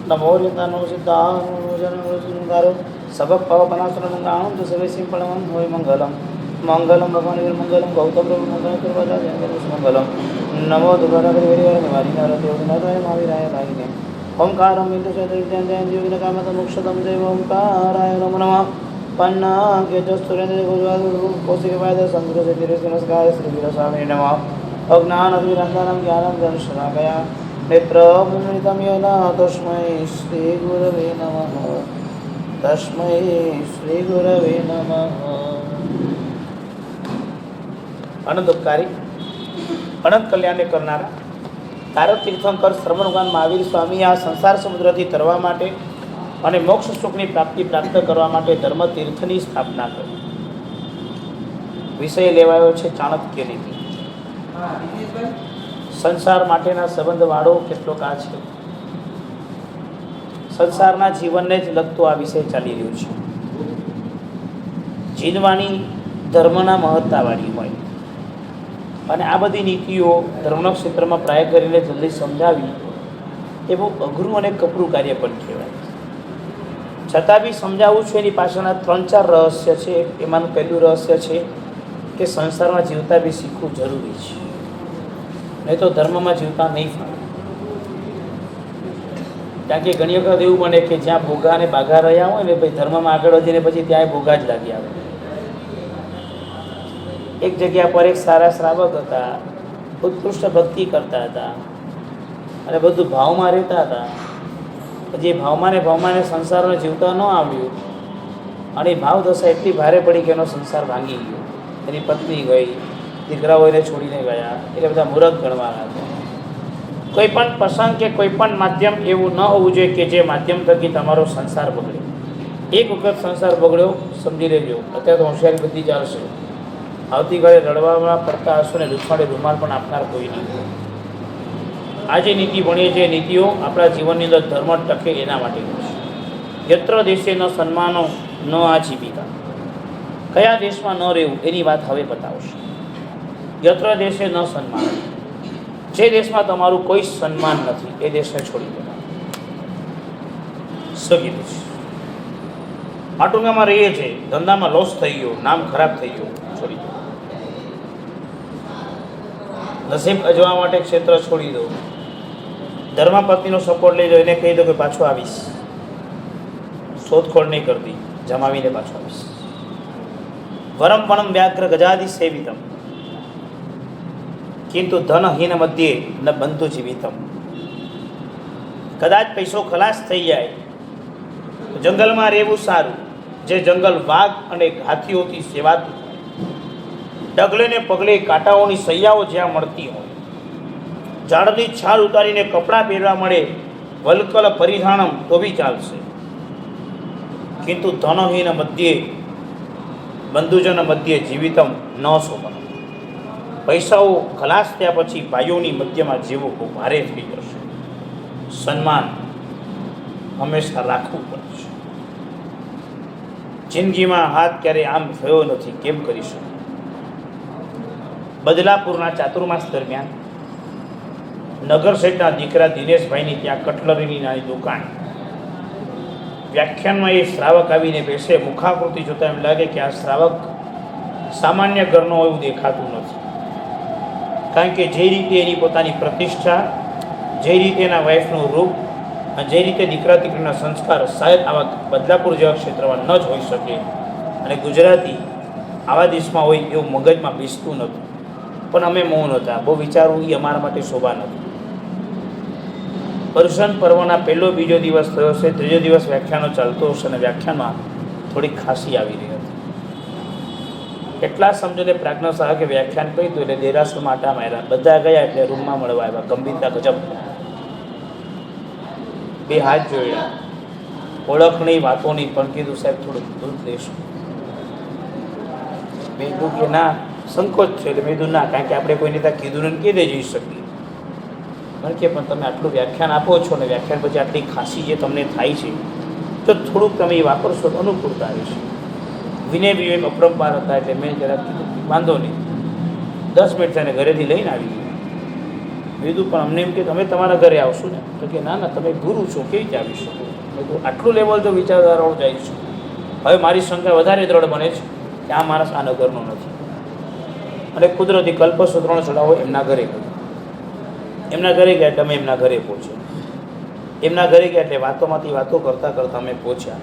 नमो ऋतानो सिद्धारो सबक पवनासुरमंगाणं तो सवे सिंपलमं होय मंगलम मंगलम भगवान वीरमंगलम गौतम प्रभु मंगल कृपाजा जयंत मंगलम नमो दुर्गानगरी हरिहर निवारी नारद योगनाथाय महावीराय दायिने ओंकारं बिंदु चतुर्जन जयंत योगिन कामत मोक्षदं देव ओंकाराय नमो नमः पन्ना के जस्तुरेंद्र गुरुवाद कौशिक वाद संद्र से तिरस्कार श्री वीरस्वामी नमः अज्ञान अभिरंजनम ज्ञानम दर्शनाकया नेत्रमुन्मिलितं येन तस्मै श्रीगुरवे नमः तस्मै श्रीगुरवे नमः। अनंत उपकारी अनंत कल्याण करनारा તારક તીર્થંકર શ્રવણવાન મહાવીર સ્વામી આ સંસાર સમુદ્રથી તરવા માટે અને મોક્ષ સુખની પ્રાપ્તિ પ્રાપ્ત કરવા માટે ધર્મ તીર્થની સ્થાપના કરી. વિષય લેવાયો છે ચાણક્ય નીતિ. સંસાર માટેના સંબંધવાળો કેટલોક આ છે. સંસારના જીવનને જ લગતો આ વિષય ચાલી રહ્યો છે. જીનવાણી ધર્મના મહત્તાવાળી હોય અને આ બધી નીતિઓ ધર્મના ક્ષેત્રમાં પ્રાય કરીને જલ્દી સમજાવી એ બહુ અઘરું અને કપરું કાર્ય પણ કહેવાય. છતાં બી સમજાવું છું એની પાછળના 3-4 રહસ્ય છે. એમાંનું પહેલું રહસ્ય છે કે સંસારમાં જીવતા બી શીખવું જરૂરી છે, નહીં તો ધર્મમાં જીવતા નહીં ફાવે. કારણ કે ઘણી વખત એવું બને કે જ્યાં ભોગા અને બાઘા રહ્યા હોય ને ભાઈ ધર્મમાં આગળ વધીને પછી ત્યાં ભોગા જ લાગી આવે. એક જગ્યા પર એક સારા શ્રાવક હતા, ઉત્કૃષ્ટ ભક્તિ કરતા હતા અને બધું ભાવમાં રહેતા હતા. પછી એ ભાવમાં સંસારને જીવતા ન આવ્યું અને એ ભાવ દશા એટલી ભારે પડી કે એનો સંસાર ભાંગી ગયો. એની પત્ની ગઈ, દીકરાઓ એને છોડીને ગયા, એટલે બધા મૂર્ખ ગણવાના હતા. કોઈ પણ પ્રસંગ કે કોઈ પણ માધ્યમ એવું ન હોવું જોઈએ કે જે માધ્યમ થકી તમારો સંસાર બગડે. એક વખત સંસાર બગડ્યો સમજી લેજો, અત્યારે તો હોશિયારી બધી ચાલશે. આવતીકાલે રડવામાં પડતા હશો ને દુખાડે રૂમાલ પણ આપનાર કોઈ નહીં. આ જે નીતિ ભણીએ છીએ નીતિઓ આપણા જીવનની અંદર ધર્મ ટકે એના માટે છે. યત્ર દેશે ન સન્માનો ન આજીવિકા. કયા દેશમાં ન રહેવું એની વાત હવે બતાવશે. યત્ર દેશે ન સન્માન, જે દેશમાં તમારું કોઈ સન્માન નથી એ દેશને છોડી દેવા. સગીત છે. આટુંગામાં રહીએ છીએ, ધંધામાં લોસ થઈ ગયો, નામ ખરાબ થઈ ગયું, છોડી દો. નસીબ અજવા માટે ક્ષેત્ર છોડી દો. ધર્મપત્નીનો સપોર્ટ લઈ લો, એને કહી દો કે પાછો આવીશ. શોધખોળ નહીં કરતી, જમાવીને પાછો આવીશ. વરમ વણમ વ્યાઘ્ર ગજાદિ સેવિતમ કિંતુ ધનહીન મધ્યે ન બંધુ જીવિતમ. કદાચ પૈસો ખલાસ થઈ જાય તો જંગલમાં રહેવું સારું, જે જંગલ વાઘ અને હાથીઓથી સેવાતું, ડગલે ને પગલે કાંટાઓની સૈયાઓ જ્યાં મળતી હોય, ઝાડની છાલ ઉતારીને કપડાં પહેરવા મળે, વલકલ પરિધાનમ તો બી ચાલશે. કિંતુ ધનહીન મધ્યે બંધુજન મધ્યે જીવિતમ ન શોભન. પૈસાઓ ખલાસ થયા પછી ભાઈઓની મધ્યમાં જીવવું બહુ ભારે થઈ જશે. સન્માન હંમેશા રાખવું પડશે. જિંદગીમાં હાથ ક્યારેય આમ થયો નથી, કેમ કરી શકું. બદલાપુરના ચાતુર્માસ દરમિયાન નગર શેઠના દીકરા દિનેશભાઈની ત્યાં કટલરીની નાની દુકાન. વ્યાખ્યાનમાં એ શ્રાવક આવીને બેસે. મુખાકૃતિ જોતાં એમ લાગે કે આ શ્રાવક સામાન્ય ઘરનો એવું દેખાતું નથી. કારણ કે જે રીતે એની પોતાની પ્રતિષ્ઠા, જે રીતે એના વાઈફનું રૂપ અને જે રીતે દીકરા દીકરીના સંસ્કાર શાયદ આવા બદલાપુર જેવા ક્ષેત્રમાં ન જ હોઈ શકે અને ગુજરાતી આવા દેશમાં હોય એવું મગજમાં બેસતું નહોતું. પણ અમે મૌન હતા. બહુ વિચારવું એ અમારા માટે શોભા નથી. પર્યુષણ પર્વના પહેલો બીજો દિવસ થયો છે, ત્રીજો દિવસ વ્યાખ્યાનો ચાલતો હશે અને વ્યાખ્યાનમાં થોડીક ખાંસી આવી રહી હતી. કેટલા સમજોને પ્રાજ્ઞ સાહેબ કે વ્યાખ્યાન કહી હતું એટલે દેરાસરમાં આટા માર્યા. બધા ગયા એટલે રૂમમાં મળવા આવ્યા. ગંભીરતા ગજબ. બે હાથ જોડ્યા. ઓળખ નહીં, વાતો નહીં, પણ કીધું સાહેબ થોડુંક દૂધ લેશું. મેં કીધું કે ના, સંકોચ છે. એટલે મેં કીધું ના, કારણ કે આપણે કોઈને ત્યાં કીધું ને કીધે જઈ શકીએ. કારણ કે પણ તમે આટલું વ્યાખ્યાન આપો છો ને વ્યાખ્યાન પછી આટલી ખાંસી જે તમને થાય છે તો થોડુંક તમે એ વાપરશો તો અનુકૂળતા આવે છે. વિનય વિવેક અપરંપાર હતા એટલે મેં જરાક કીધું વાંધો નહીં. 10 મિનિટ થઈને ઘરેથી લઈને આવી ગયો. કીધું પણ અમને એમ કે અમે તમારા ઘરે આવશું ને, તો કે ના ના તમે ગુરુ છો, કેવી રીતે આવી શકો? મેં કીધું આટલું લેવલ તો વિચારધારાઓ જાય છે. હવે મારી શંકા વધારે દ્રઢ બને છે કે આ માણસ આ નગરનો નથી. અને કુદરતી કલ્પસૂત્રનો ચડાવો એમના ઘરે ગયો. એમના ઘરે ગયા એટલે અમે એમના ઘરે પહોંચ્યા. એમના ઘરે ગયા એટલે વાતોમાંથી વાતો કરતાં કરતાં અમે પહોંચ્યા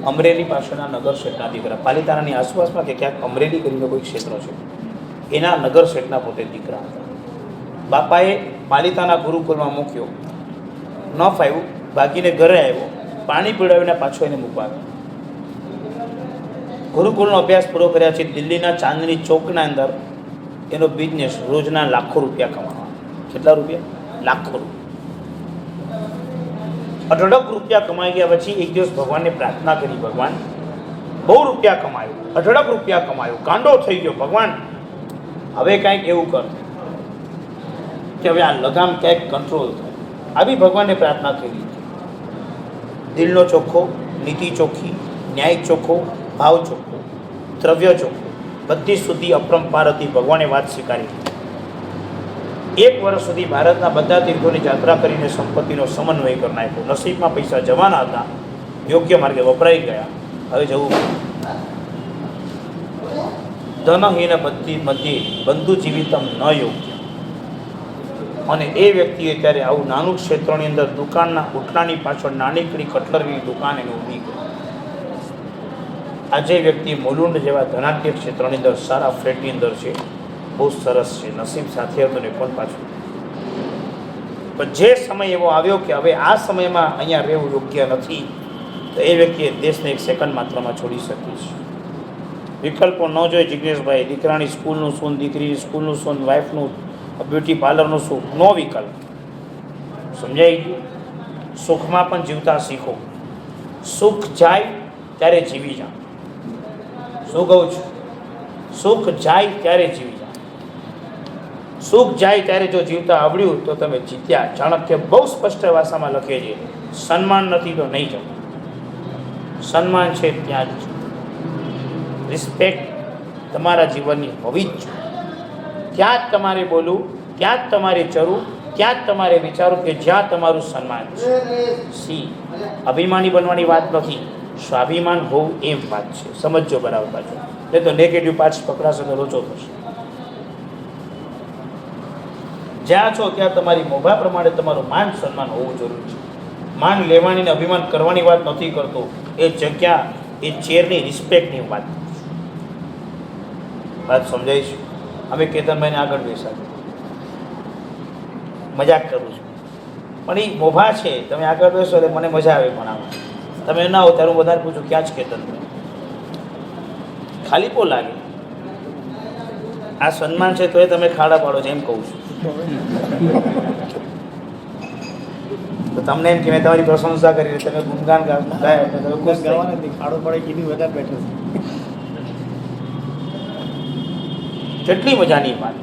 અમરેલી પાસેના નગર શેઠના દીકરા, પાલિતાણાની આસપાસમાં કે ક્યાંક અમરેલી કરીને કોઈ ક્ષેત્ર છે, એના નગર શેઠના પોતે દીકરા હતા. બાપાએ પાલિતાણા ગુરુકુળમાં મૂક્યો, ન ફાવ્યું, બાકીને ઘરે આવ્યો, પાણી પીવડાવીને પાછો એને મૂકવા આવ્યો. ગુરુકુળનો અભ્યાસ પૂરો કર્યા છે. દિલ્હીના ચાંદની ચોકના અંદર એનો બિઝનેસ, રોજના લાખો રૂપિયા કમાવા. કેટલા રૂપિયા? લાખો રૂપિયા. અઢળક રૂપિયા કમાઈ ગયા પછી એક દિવસ ભગવાનને પ્રાર્થના કરી, ભગવાન બહુ રૂપિયા કમાયો, અઢળક રૂપિયા કમાયો, ગાંડો થઈ ગયો, ભગવાન હવે કાંઈક એવું કર કે હવે આ લગામ ક્યાંક કંટ્રોલ થાય. આવી ભગવાનને પ્રાર્થના કરી. દિલનો ચોખ્ખો, નીતિ ચોખ્ખી, ન્યાય ચોખ્ખો, ભાવ ચોખ્ખો, દ્રવ્ય ચોખ્ખો, બધી સુધી અપરંપાર હતી. ભગવાને વાત સ્વીકારી. 1 વર્ષ સુધી ભારતના બધા તીર્થોની યાત્રા કરીને સંપત્તિનો સમન્વય કરી નાખ્યો. નસીબમાં પૈસા જવાના હતા, યોગ્ય માર્ગે વપરાઈ ગયા, હવે જવું. ધનહીન બધી મધ્યે બંધુ જીવિતમ ન યોગ્ય. અને એ વ્યક્તિએ ત્યારે આવું નાનું ક્ષેત્રની અંદર દુકાનના ઉઠણાની પાછળ નાનીકડી કટલરીની દુકાન એને ઊભી કરી. આજે વ્યક્તિ મુલુંડ જેવા ધનાઢ્ય ક્ષેત્રની અંદર સારા ફ્લેટની અંદર છે, બહુ સરસ છે, નસીબ સાથે હતો ને પણ પાછું. પણ જે સમય એવો આવ્યો કે હવે આ સમયમાં અહીંયા રહેવું યોગ્ય નથી, તો એ વ્યક્તિએ દેશને 1 સેકન્ડ માત્રામાં છોડી શકીશ. વિકલ્પો ન જોઈએ જિજ્ઞેશભાઈ. દીકરાની સ્કૂલનું શું, દીકરીની સ્કૂલનું શું, વાઈફનું બ્યુટી પાર્લરનું શું, નો વિકલ્પ. સમજાઈ ગયું? સુખમાં પણ જીવતા શીખો. સુખ જાય ત્યારે જીવી જા. શું કહું છું? સુખ જાય ત્યારે જીવી જા. સુખ જાય ત્યારે જો જીવતા આવડ્યું તો તમે જીત્યા. ચાણક્ય બહુ સ્પષ્ટ ભાષામાં લખે છે, સન્માન નથી તો નહીં જાઓ. સન્માન છે ત્યાં જ. રિસ્પેક્ટ તમારા જીવનની હોવી જ જોઈએ. ત્યાં જ તમારે બોલવું, ત્યાં જ તમારે ચરવું, ત્યાં જ તમારે વિચારવું કે જ્યાં તમારું સન્માન છે. અભિમાની બનવાની વાત નથી, સ્વાભિમાન હોવું એમ વાત છે. સમજો બરાબર પાછું. નહીં તો નેગેટિવ પાર્ટ્સ પકડાશે તો લોચો થશે. જ્યાં છો ત્યાં તમારી મોભા પ્રમાણે તમારું માન સન્માન હોવું જરૂરી છે. માન લેવાની ને અભિમાન કરવાની વાત નથી કરતો, એ જગ્યા, એ ચેરની રિસ્પેક્ટની વાત સમજાય છે. અમે કેતનભાઈને આગળ બેસા, મજાક કરું છું, પણ એ મોભા છે. તમે આગળ બેસો એટલે મને મજા આવે ભણાવવા. તમે ના હો ત્યારે હું વધારે પૂછું, ક્યાં જ કેતનભાઈ? ખાલી પો લાગે. આ સન્માન છે તો એ તમે ખાડા પાડો છો એમ કહું છું. તો તમને એમ કે મેં તમારી પ્રશંસા કરી, તમે ગુણગાન ગાય એટલે તમે ખુશ ગાવા નથી. ખાડો પડે કીધું વધારે બેઠો છે. કેટલી મજાની વાત.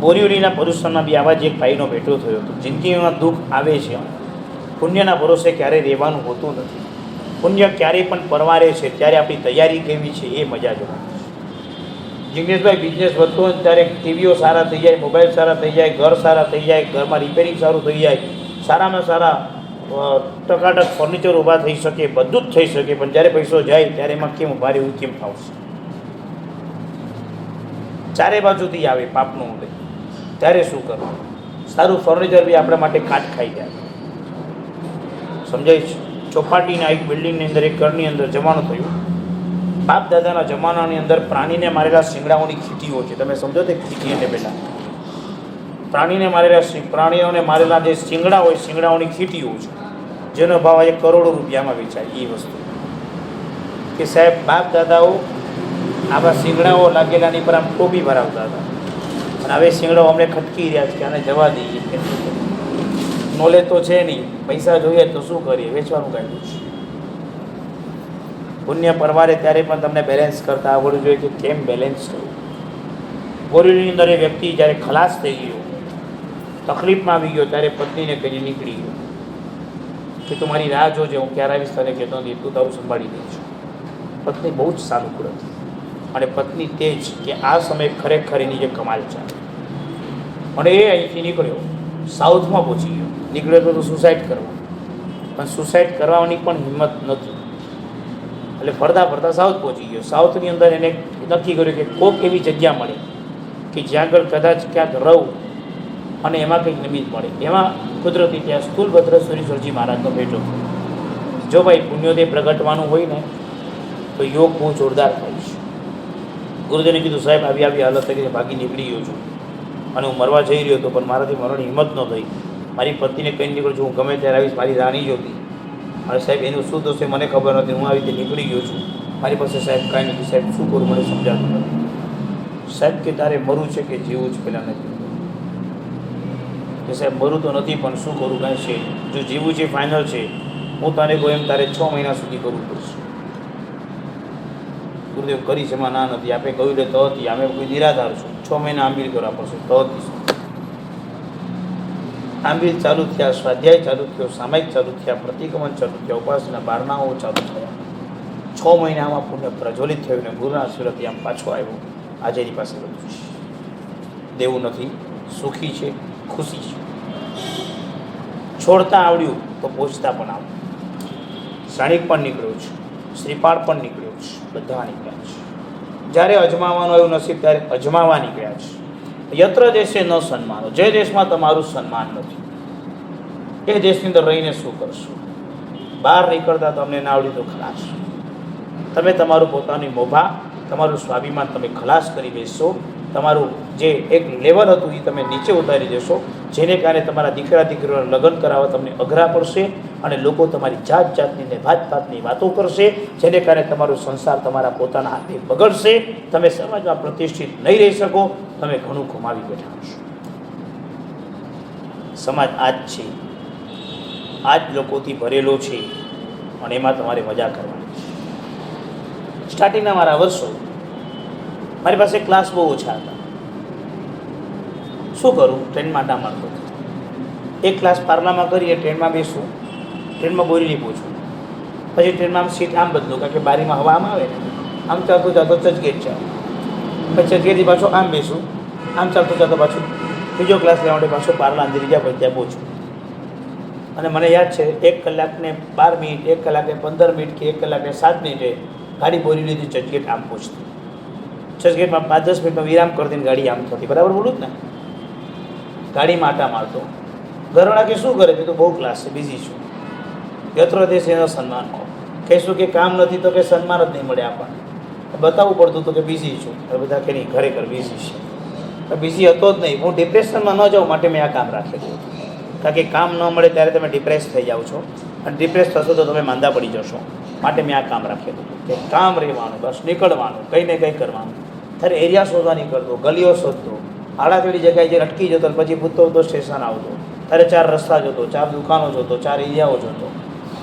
બોરીવલીના પરુષણમાં બી આવા જ એક ભાઈનો ભેટો થયો હતો. જિંદગીમાં દુઃખ આવે છે, પુણ્યના ભરોસે ક્યારેય રહેવાનું હોતું નથી. પુણ્ય ક્યારેય પણ પરવારે છે, ત્યારે આપણી તૈયારી કેવી છે એ મજા જોવાની. જિગ્નેશભાઈ બિઝનેસ વધતો હોય ત્યારે ટીવીઓ સારા થઈ જાય, મોબાઈલ સારા થઈ જાય, ઘર સારા થઈ જાય, ઘરમાં રિપેરિંગ સારું થઈ જાય, સારામાં સારા ટકાટક ફર્નિચર ઊભા થઈ શકે, બધું જ થઈ શકે. પણ જ્યારે પૈસો જાય ત્યારે એમાં કેમ ઊભા રહેવું, કેમ ફાવશે? ચારે બાજુથી આવે પાપનું ઊંડે, ત્યારે શું કરવું? સારું ફર્નિચર બી આપણા માટે કાટ ખાઈ જાય. સમજાય છે? ચોપાટીના એક બિલ્ડિંગની અંદર, એક ઘરની અંદર જમાનું થયું. બાપ દાદાના જમાનાની અંદર પ્રાણીને મારેલા શિંગડાઓની ખીટીઓ છે. તમે સમજો તે ખીટી એટલે પહેલાં પ્રાણીઓને મારેલા જે શિંગડા હોય, શિંગડાઓની ખીટીઓ છે, જેનો ભાવ આજે કરોડો રૂપિયામાં વેચાય. એ વસ્તુ કે સાહેબ બાપ દાદાઓ આવા શિંગડાઓ લાગેલાની પર આમ ટોપી ભરાવતા હતા, અને હવે શિંગડાઓ અમને ખટકી રહ્યા છે કે આને જવા દઈએ. નોલેજ તો છે નહીં, પૈસા જોઈએ તો શું કરીએ, વેચવાનું કાઢ્યું છે. પુણ્ય પરવારે ત્યારે પણ તમને બેલેન્સ કરતા આવડવું જોઈએ કે કેમ બેલેન્સ કરવું. બોરીની અંદર એ વ્યક્તિ જ્યારે ખલાસ થઈ ગયો, તકલીફમાં આવી ગયો, ત્યારે પત્નીને કહી નીકળી ગયો કે તું મારી રાહ જોજે, હું ક્યારે આવીશ તને કહેતો નથી, તું તારું સંભાળી દઈશ. પત્ની બહુ જ સાનુકૂળ હતી, અને પત્ની તે જ કે આ સમયે ખરેખર એની જે કમાલ ચાલે. અને એ અહીંથી નીકળ્યો, સાઉથમાં પહોંચી ગયો. નીકળ્યો તો સુસાઇડ કરવા, પણ સુસાઇડ કરવાની પણ હિંમત નહોતી. એટલે ફરતા ફરતા સાઉથ પહોંચી ગયો. સાઉથની અંદર એને નક્કી કર્યું કે કોઈક એવી જગ્યા મળે કે જ્યાં આગળ કદાચ ક્યાંક રહું અને એમાં કંઈક નિમિત્ત મળે. એમાં કુદરતી ત્યાં સ્થૂલભદ્ર સુરેશ્વરજી મહારાજનો ભેટો. જો ભાઈ પુણ્યોદય પ્રગટવાનું હોય ને તો યોગ બહુ જોરદાર થાય છે. ગુરુજીને કીધું, સાહેબ આવી આવી હાલત થઈ ભાગી નીકળી ગયો છું અને હું મરવા જઈ રહ્યો હતો, પણ મારાથી મરવાની હિંમત ન થઈ. મારી પત્નીને કંઈ નીકળું છું, હું ગમે ત્યારે આવીશ, મારી રાણી જોતી. અને સાહેબ એનું શું થશે મને ખબર નથી, હું આવી રીતે નીકળી ગયો છું, મારી પાસે સાહેબ કાંઈ નથી. સાહેબ શું કરું મને સમજાતું નથી. સાહેબ કે તારે મરવું છે કે જીવવું છે પહેલાં નથી. કે સાહેબ મરવું તો નથી, પણ શું કરું કાંઈ છે. જો જીવવું છે ફાઇનલ છે, હું તને કહું એમ તારે 6 મહિના સુધી કરવું પડશે. ગુરુદેવ કરી છે એમાં ના નથી. આપણે કહ્યું એટલે તહથી અમે કોઈ નિરાધાર છું, 6 મહિના આંબીલ કરવા પડશે. તહથી આંબીલ ચાલુ થયા, સ્વાધ્યાય ચાલુ થયો, સામાયિક ચાલુ થયા, પ્રતિક્રમણ ચાલુ થયા, ઉપાસના બારનાઓ ચાલુ થયા. 6 મહિનામાં પુણ્ય પ્રજ્વલિત થયું ને ગુરુના આશીર્વાદથી આમ પાછો આવ્યો. આજે એની પાસે બધું છે, દેવું નથી, સુખી છે, ખુશી છે. છોડતા આવડ્યું તો પહોંચતા પણ આવડ્યું. ક્ષણિક પણ નીકળ્યો છે, શ્રીપાળ પણ નીકળ્યો છે, બધા નીકળ્યા છે. જ્યારે અજમાવાનું આવ્યું નસીબ ત્યારે અજમાવા નીકળ્યા છે. યત્ર દેશે ન સન્માનો, જે દેશમાં તમારું સન્માન નથી એ દેશની અંદર રહીને શું કરશો? બહાર નીકળતા તમને ના આવડ્યું તો ખલાસ. તમે તમારું પોતાની મોભા, તમારું સ્વાભિમાન તમે ખલાસ કરી દેશો. તમારું જે એક લેવલ હતું એ તમે નીચે ઉતારી દેશો, જેને કારણે તમારા દીકરા દીકરીઓના લગ્ન કરાવવા તમને અઘરા પડશે અને લોકો તમારી જાત જાતની ને ભાત ભાતની વાતો કરશે, જેને કારણે તમારો સંસાર તમારા પોતાના હાથે બગડશે. તમે સમાજમાં પ્રતિષ્ઠિત નહીં રહી શકો, તમે ઘણું ગુમાવી બેઠા હશો. સમાજ આ જ છે, આ જ લોકોથી ભરેલો છે અને એમાં તમારે મજા કરવાની છે. સ્ટાર્ટિંગના મારા વર્ષો મારી પાસે ક્લાસ બહુ ઓછા હતા. શું કરું? ટ્રેનમાં આટા મારતો. એક ક્લાસ પાર્લામાં કરીએ, ટ્રેનમાં બેસું, ટ્રેનમાં બોરીલી પહોંચું, પછી ટ્રેનમાં આમ સીટ આમ બદલું, કારણ કે બારીમાં હવા આમ આવે ને, આમ ચાલતું ચાલતો ચર્ચગેટ ચાલો, પછી ચર્ચગેટથી પાછો આમ બેસું, આમ ચાલતું ચાલતો પાછું બીજો ક્લાસ લેવા માટે પાછો પાર્લા અંદર ગયા, પછી ત્યાં પહોંચું. અને મને યાદ છે 1 કલાકને 12 મિનિટ, 1 કલાકે 15 મિનિટ કે 1 કલાકે 7 મિનિટે ગાડી બોરીલીથી ચર્ચગેટ આમ પહોંચતી. ચર્ચગેટમાં 5-10 મિનિટમાં વિરામ કરતી ગાડી આમ થતી. બરાબર બોલું જ ને? ગાડીમાં આટા મારતો. ઘરવાળા કે શું કરે? તો બહુ ક્લાસ છે, બિઝી છું. યત્ર દેશે એનો સન્માન હો. કહીશું કે કામ નથી તો કે સન્માન જ નહીં મળે આપણને. બતાવવું પડતું તો કે બિઝી છું. બધા કે નહીં, ખરેખર બિઝી છે. બિઝી હતો જ નહીં. હું ડિપ્રેશનમાં ન જાઉં માટે મેં આ કામ રાખેલું હતું. કારણ કે કામ ન મળે ત્યારે તમે ડિપ્રેસ થઈ જાઓ છો, અને ડિપ્રેસ થશો તો તમે માંદા પડી જશો. માટે મેં આ કામ રાખેલું હતું કે કામ રહેવાનું, બસ નીકળવાનું, કંઈ ને કંઈ કરવાનું. ત્યારે એરિયા શોધવા નીકળતો, ગલીઓ શોધતો, આડાતેડી જગ્યાએ જે અટકી જતો, પછી પૂછતો તો સ્ટેશન આવતો. ત્યારે 4 રસ્તા જોતો, 4 દુકાનો જોતો, 4 એરિયાઓ જોતો.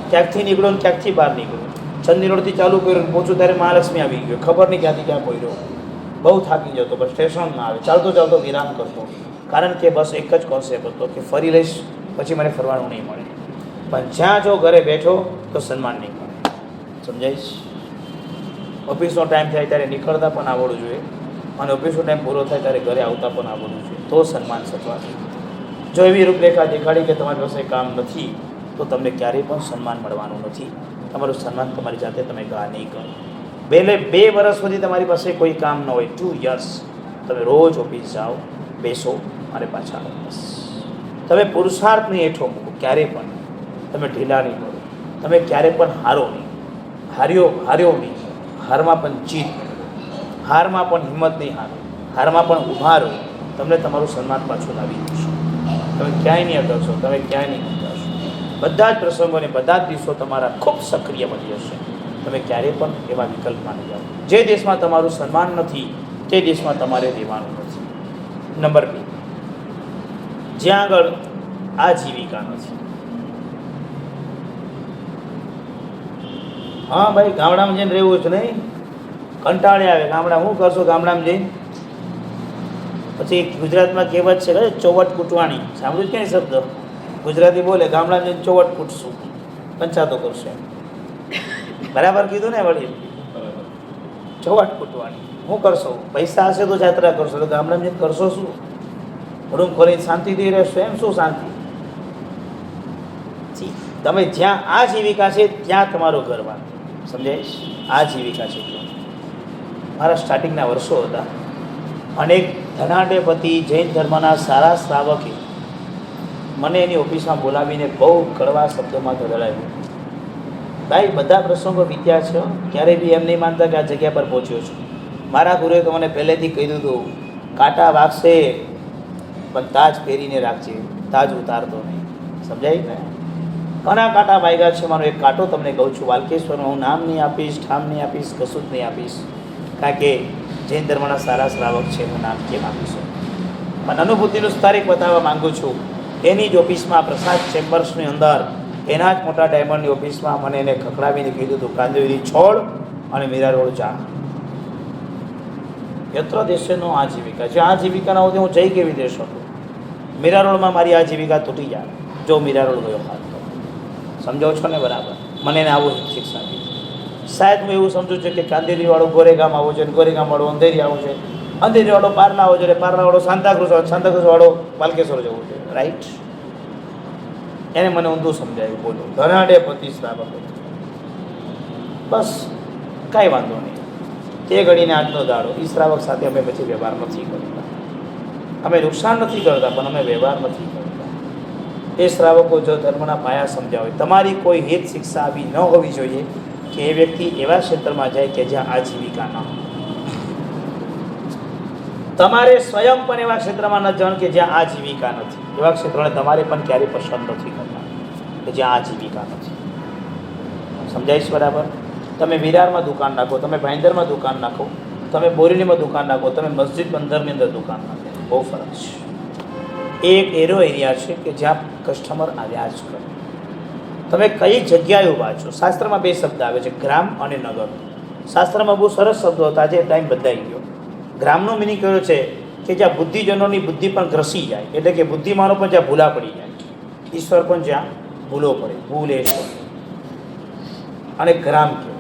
ક્યાંકથી નીકળ્યો ને ક્યાંકથી બહાર નીકળ્યો. ચંદની રોડથી ચાલુ કર્યું, પહોંચું ત્યારે મહાલક્ષ્મી આવી ગયો. ખબર નહીં ક્યાંથી ક્યાં પહોંચ્યો. બહુ થાકી જતો, બસ સ્ટેશન ના આવે. ચાલતો ચાલતો વિરામ કરતો, કારણ કે બસ એક જ કોન્સેપ્ટ હતો કે ફરી લઈશ પછી મને ફરવાનું નહીં મળે. પણ જ્યાં જો ઘરે બેઠો તો સન્માન નહીં મળે. સમજાઈશ? ઓફિસનો ટાઈમ થાય ત્યારે નીકળતા પણ આવડવું જોઈએ, અને ઓફિસનો ટાઈમ પૂરો થાય ત્યારે ઘરે આવતા પણ આવડવું જોઈએ, તો સન્માન સચવાશે. જો એવી રૂપરેખા દેખાડી કે તમારી પાસે કામ નથી તો તમને ક્યારેય પણ સન્માન મળવાનું નથી. તમારું સન્માન તમારી જાતે તમે ગા નહીં કરો. 2 વર્ષ સુધી તમારી પાસે કોઈ કામ ન હોય, 2 years તમે રોજ ઓફિસ જાઓ, બેસો અને પાછા આવો. બસ તમે પુરુષાર્થની હેઠો મૂકો, ક્યારેય પણ તમે ઢીલા નહીં કરો. તમે ક્યારેય પણ હારો નહીં, હાર્યો નહીં. હારમાં પણ જીત, હારમાં પણ હિંમત નહીં હારો, હારમાં પણ ઊભા રહો. તમને તમારું સન્માન પાછું લાવી દેશે. તમે ક્યાંય નહીં અટકશો, તમે ક્યાંય નહીં મૂકાશો. બધા જ પ્રસંગોને બધા જ દિવસો તમારા ખૂબ સક્રિય બની જશે. તમે ક્યારેય પણ એવા વિકલ્પમાં નહીં જાઓ. જે દેશમાં તમારું સન્માન નથી તે દેશમાં તમારે રહેવાનું નથી. નંબર 2, જ્યાં આગળ આજીવિકા નથી. હા ભાઈ, ગામડામાં જઈને રહેવું છે નહીં, કંટાળે આવે. ગામડા શું કરશો ગામડામાં જઈને? પછી ગુજરાતમાં કહેવત છે કે ચોવટ કૂટવાની, સાંભળ્યું છે કે શબ્દ? ગુજરાતી બોલે ગામડામાં જઈને ચોવટ કૂટશું, પંચાતો કરશે. બરાબર કીધું ને વળી? ચોવટ કૂટવાની. શું કરશો? પૈસા હશે તો જાત્રા કરશો, તો ગામડામાં જઈને કરશો શું? રૂમ ખોલીને શાંતિથી રહેશો, એમ શું શાંતિ? તમે જ્યાં આજીવિકા છે ત્યાં તમારું ઘર બાંધો. સમજાય? આજીવિકા છે ત્યાં. મારા સ્ટાર્ટિંગના વર્ષો હતા, અનેક ધનાઢ્યપતિ જૈન ધર્મના સારા શ્રાવકે મને એની ઓફિસમાં બોલાવીને બહુ કડવા શબ્દોમાં ધડાવ્યું. ભાઈ, બધા પ્રસંગો વીત્યા છે, ક્યારેય બી એમ નહીં માનતા કે આ જગ્યા પર પહોંચ્યો છું. મારા ગુરુએ તો મને પહેલેથી કહી દીધું, કાંટા વાગશે પણ તાજ પહેરીને રાખજે, તાજ ઉતારતો નહીં. સમજાય ને? ઘણા કાંટા વાગ્યા છે. મારો એક કાંટો તમને કહું છું, વાલકેશ્વરનો. હું નામ નહીં આપીશ, ઠામ નહીં આપીશ, કશું જ નહીં આપીશ, કારણ કે જૈન ધર્મના સારા શ્રાવક છે, હું નામ કેમ આપીશું? પણ અનુભૂતિનું તારીખ બતાવવા માગું છું. એની જ ઓફિસમાં પ્રસાદ ચેમ્બર્સની અંદર, એના જ મોટા ડાયમંડની ઓફિસમાં મને એને ખખડાવીને કીધું હતું, કાંદવેરી છોડ અને મીરા રોડ જા. યત્ર દેશનો આજીવિકા છે. આજીવિકા ના હોતી હું જઈ કેવી દે શકું? મીરા રોડમાં મારી આજીવિકા તૂટી જાય જો મીરા રોડ ગયો હાથ તો. સમજો છો ને? બરાબર. મને એને આવું શિક્ષા આપી. શાયદ હું એવું સમજું છું કે કાંદેરીવાળો ગોરેગામ આવો છે, ગોરેગામવાળો અંધેરી આવો છે, અંધેરીવાળો પારલા આવો છે, પારલાવાળો સાંતાક્રુઝવાળો વાલકેશ્વર જવું છે. રાઈટ? એને મને ઊંધું સમજાયું. બોલો, ધનાઢ્યપતિ શ્રાવક. બસ કાંઈ વાંધો નહીં. તે ઘડીને આજનો દાડો એ શ્રાવક સાથે અમે પછી વ્યવહાર નથી કરતા. અમે નુકસાન નથી કરતા, પણ અમે વ્યવહાર નથી કરતા. એ શ્રાવકો જો ધર્મના પાયા સમજાવે, તમારી કોઈ હિત શિક્ષા આવી ન હોવી જોઈએ કે એ વ્યક્તિ એવા ક્ષેત્રમાં જાય કે જ્યાં આજીવિકા ન હોય. તમારે સ્વયં પણ એવા ક્ષેત્રમાં ન જણ કે જ્યાં આજીવિકા નથી. એવા ક્ષેત્રોને તમારે પણ ક્યારેય પસંદ નથી કરતા કે જ્યાં આજીવિકા નથી. સમજાય છે? બરાબર. તમે વિરારમાં દુકાન નાખો, તમે ભાઈંદરમાં દુકાન નાખો, તમે બોરેલીમાં દુકાન નાખો, તમે મસ્જિદ બંદરની અંદર દુકાન નાખો, બહુ ફરક છે. એક એરો એરિયા છે કે જ્યાં કસ્ટમર આવ્યા જ કરે. તમે કઈ જગ્યાએ ઊભા છો? શાસ્ત્રમાં બે શબ્દ આવે છે, ગ્રામ અને નગર. શાસ્ત્રમાં બહુ સરસ શબ્દો હતા, આજે ટાઈમ બદલાઈ ગયો. ગ્રામનો મિનિંગ કયો છે કે જ્યાં બુદ્ધિજનોની બુદ્ધિ પણ ગ્રસી જાય, એટલે કે બુદ્ધિમાનો પણ જ્યાં ભૂલા પડી જાય, ઈશ્વર પણ જ્યાં ભૂલો પડે, ભૂલેશ્વર. અને ગ્રામ કહેવાય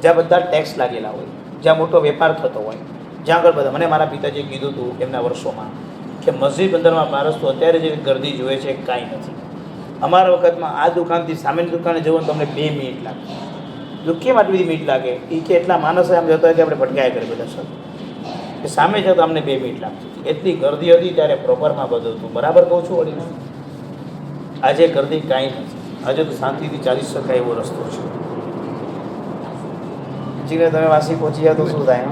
જ્યાં બધા ટેક્સ લાગેલા હોય, જ્યાં મોટો વેપાર થતો હોય, જ્યાં આગળ બધા. મને મારા પિતાજીએ કીધું હતું એમના વર્ષોમાં કે મસ્જિદ બંદરમાં પારસ તો અત્યારે જે ગરદી જોઈએ છે કાંઈ નથી. અમારા વખતમાં આ દુકાનથી સામેની દુકાને જવું તમને 2 મિનિટ લાગે. જો કેમ આટલી બધી મિનિટ લાગે? એ કે એટલા માણસ આમ જતો હોય કે આપણે ભટકાયા કરે બધા સાથે, કે સામે જતો અમને 2 મિનિટ લાગતી. એટલી ગરદી હતી ત્યારે પ્રોપરમાં બધું હતું. બરાબર કહું છું વળી? આજે ગરદી કાંઈ નથી. આજે તો શાંતિથી ચાલી શકાય એવો રસ્તો છે. જીને તમે વાસી પહોંચી જાય તો શું થાય?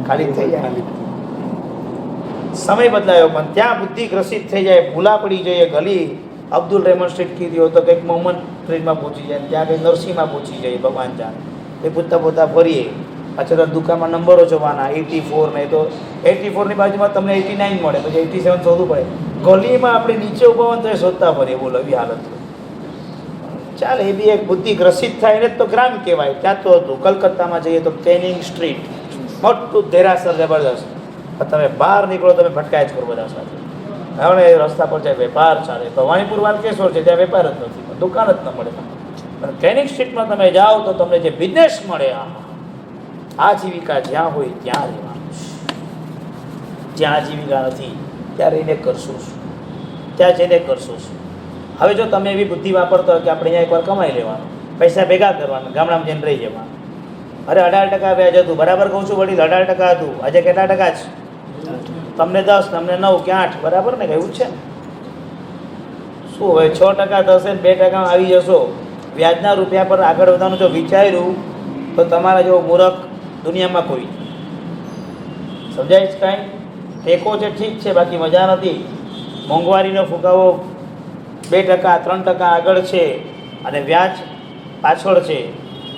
ખાલી થઈ જાય. સમય બદલાયો પણ ત્યાં બુદ્ધિ ગ્રસિત થઈ જાય, ભૂલા પડી જાય. ગલી અબ્દુલ રહેમાન સ્ટ્રીટ કીધી હોય તો કંઈક મોહમ્મદ સ્ટ્રીટમાં પહોંચી જાય, ત્યાં કંઈક નરસિંહમાં પહોંચી જાય. ભગવાન જાણ એ પૂછતા પૂછતા ફરીએ. પાછળ દુકાનમાં નંબરો જોવાના, 84 ને તો 84ની બાજુમાં તમને 89 મળે, પછી 87 શોધવું પડે. ગલીમાં આપણે નીચે ઊભા હોય તો શોધતા ફરીએ. બોલો, એવી હાલત. ચાલે, એ બી એક બુદ્ધિ ગ્રસિત થાય ને તો ગ્રામ કહેવાય. ત્યાં તો હતું. કલકત્તામાં જઈએ તો કેનિંગ સ્ટ્રીટ, મોટું દેરાસર જબરદસ્ત. તમે બહાર નીકળો તમે ભટકાય જ કરો બધા સાથે. હવે રસ્તા પર જાય વેપાર ચાલે. ભવાનીપુર વાલકેશ્વર છે, ત્યાં વેપાર જ નથી, દુકાન જ ન મળે તમને. પણ કેનિંગ સ્ટ્રીટમાં તમે જાઓ તો તમને જે બિઝનેસ મળે, આજીવિકા જ્યાં હોય ત્યાં રહેવાનું. જ્યાં આજીવિકા નથી ત્યાં રહીને કરશું શું? ત્યાં જઈને કરશું શું? હવે જો તમે એવી બુદ્ધિ વાપરતો હોય કે આપણે અહીંયા એકવાર કમાઈ લેવાનું, પૈસા ભેગા કરવાના, ગામડામાં જઈને રહી જવાનું. અરે 18% વ્યાજ હતું. બરાબર કહું છું વડીલ? 18% હતું. આજે કેટલા ટકા છે? તમને 10, તમને 9 કે 8. બરાબર ને? એવું છે શું? હવે 6% થશે ને 2% આવી જશો. વ્યાજના રૂપિયા પર આગળ વધવાનું જો વિચાર્યું તો તમારા જેવો મૂર્ખ દુનિયામાં કોઈ. સમજાય છે કાંઈ? ટેકો છે ઠીક છે, બાકી મજા નથી. મોંઘવારીનો ફુગાવો 2%, 3% આગળ છે અને વ્યાજ પાછળ છે.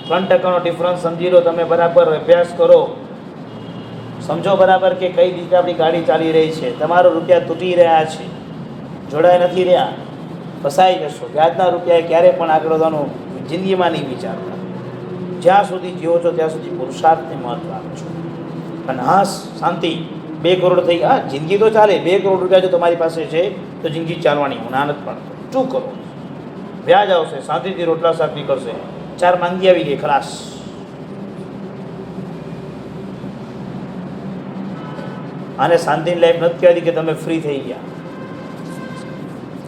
3%નો ડિફરન્સ સમજી લો તમે. બરાબર અભ્યાસ કરો, સમજો બરાબર કે કઈ રીતે આપણી ગાડી ચાલી રહી છે. તમારો રૂપિયા તૂટી રહ્યા છે, જોડાઈ નથી રહ્યા, ફસાઈ જશો. વ્યાજના રૂપિયા ક્યારે પણ આગળ વધવાનું જિંદગીમાં નહીં વિચારતા. જ્યાં સુધી જીવો છો ત્યાં સુધી પુરુષાર્થને મહત્વ આપો છો. અને હા, શાંતિ. 2 કરોડ થઈ ગયા, જિંદગી તો ચાલે. 2 કરોડ રૂપિયા જો તમારી પાસે છે તો જિંદગી ચાલવાની. હું ના નથી પાડતો. શું કરો? વ્યાજ આવશે, શાંતિથી રોટલા શાક નીકળશે. 4 માંગી આવી ગઈ, ખલાસ. આને શાંતિની લાઈફ નથી કહેતી કે તમે ફ્રી થઈ ગયા.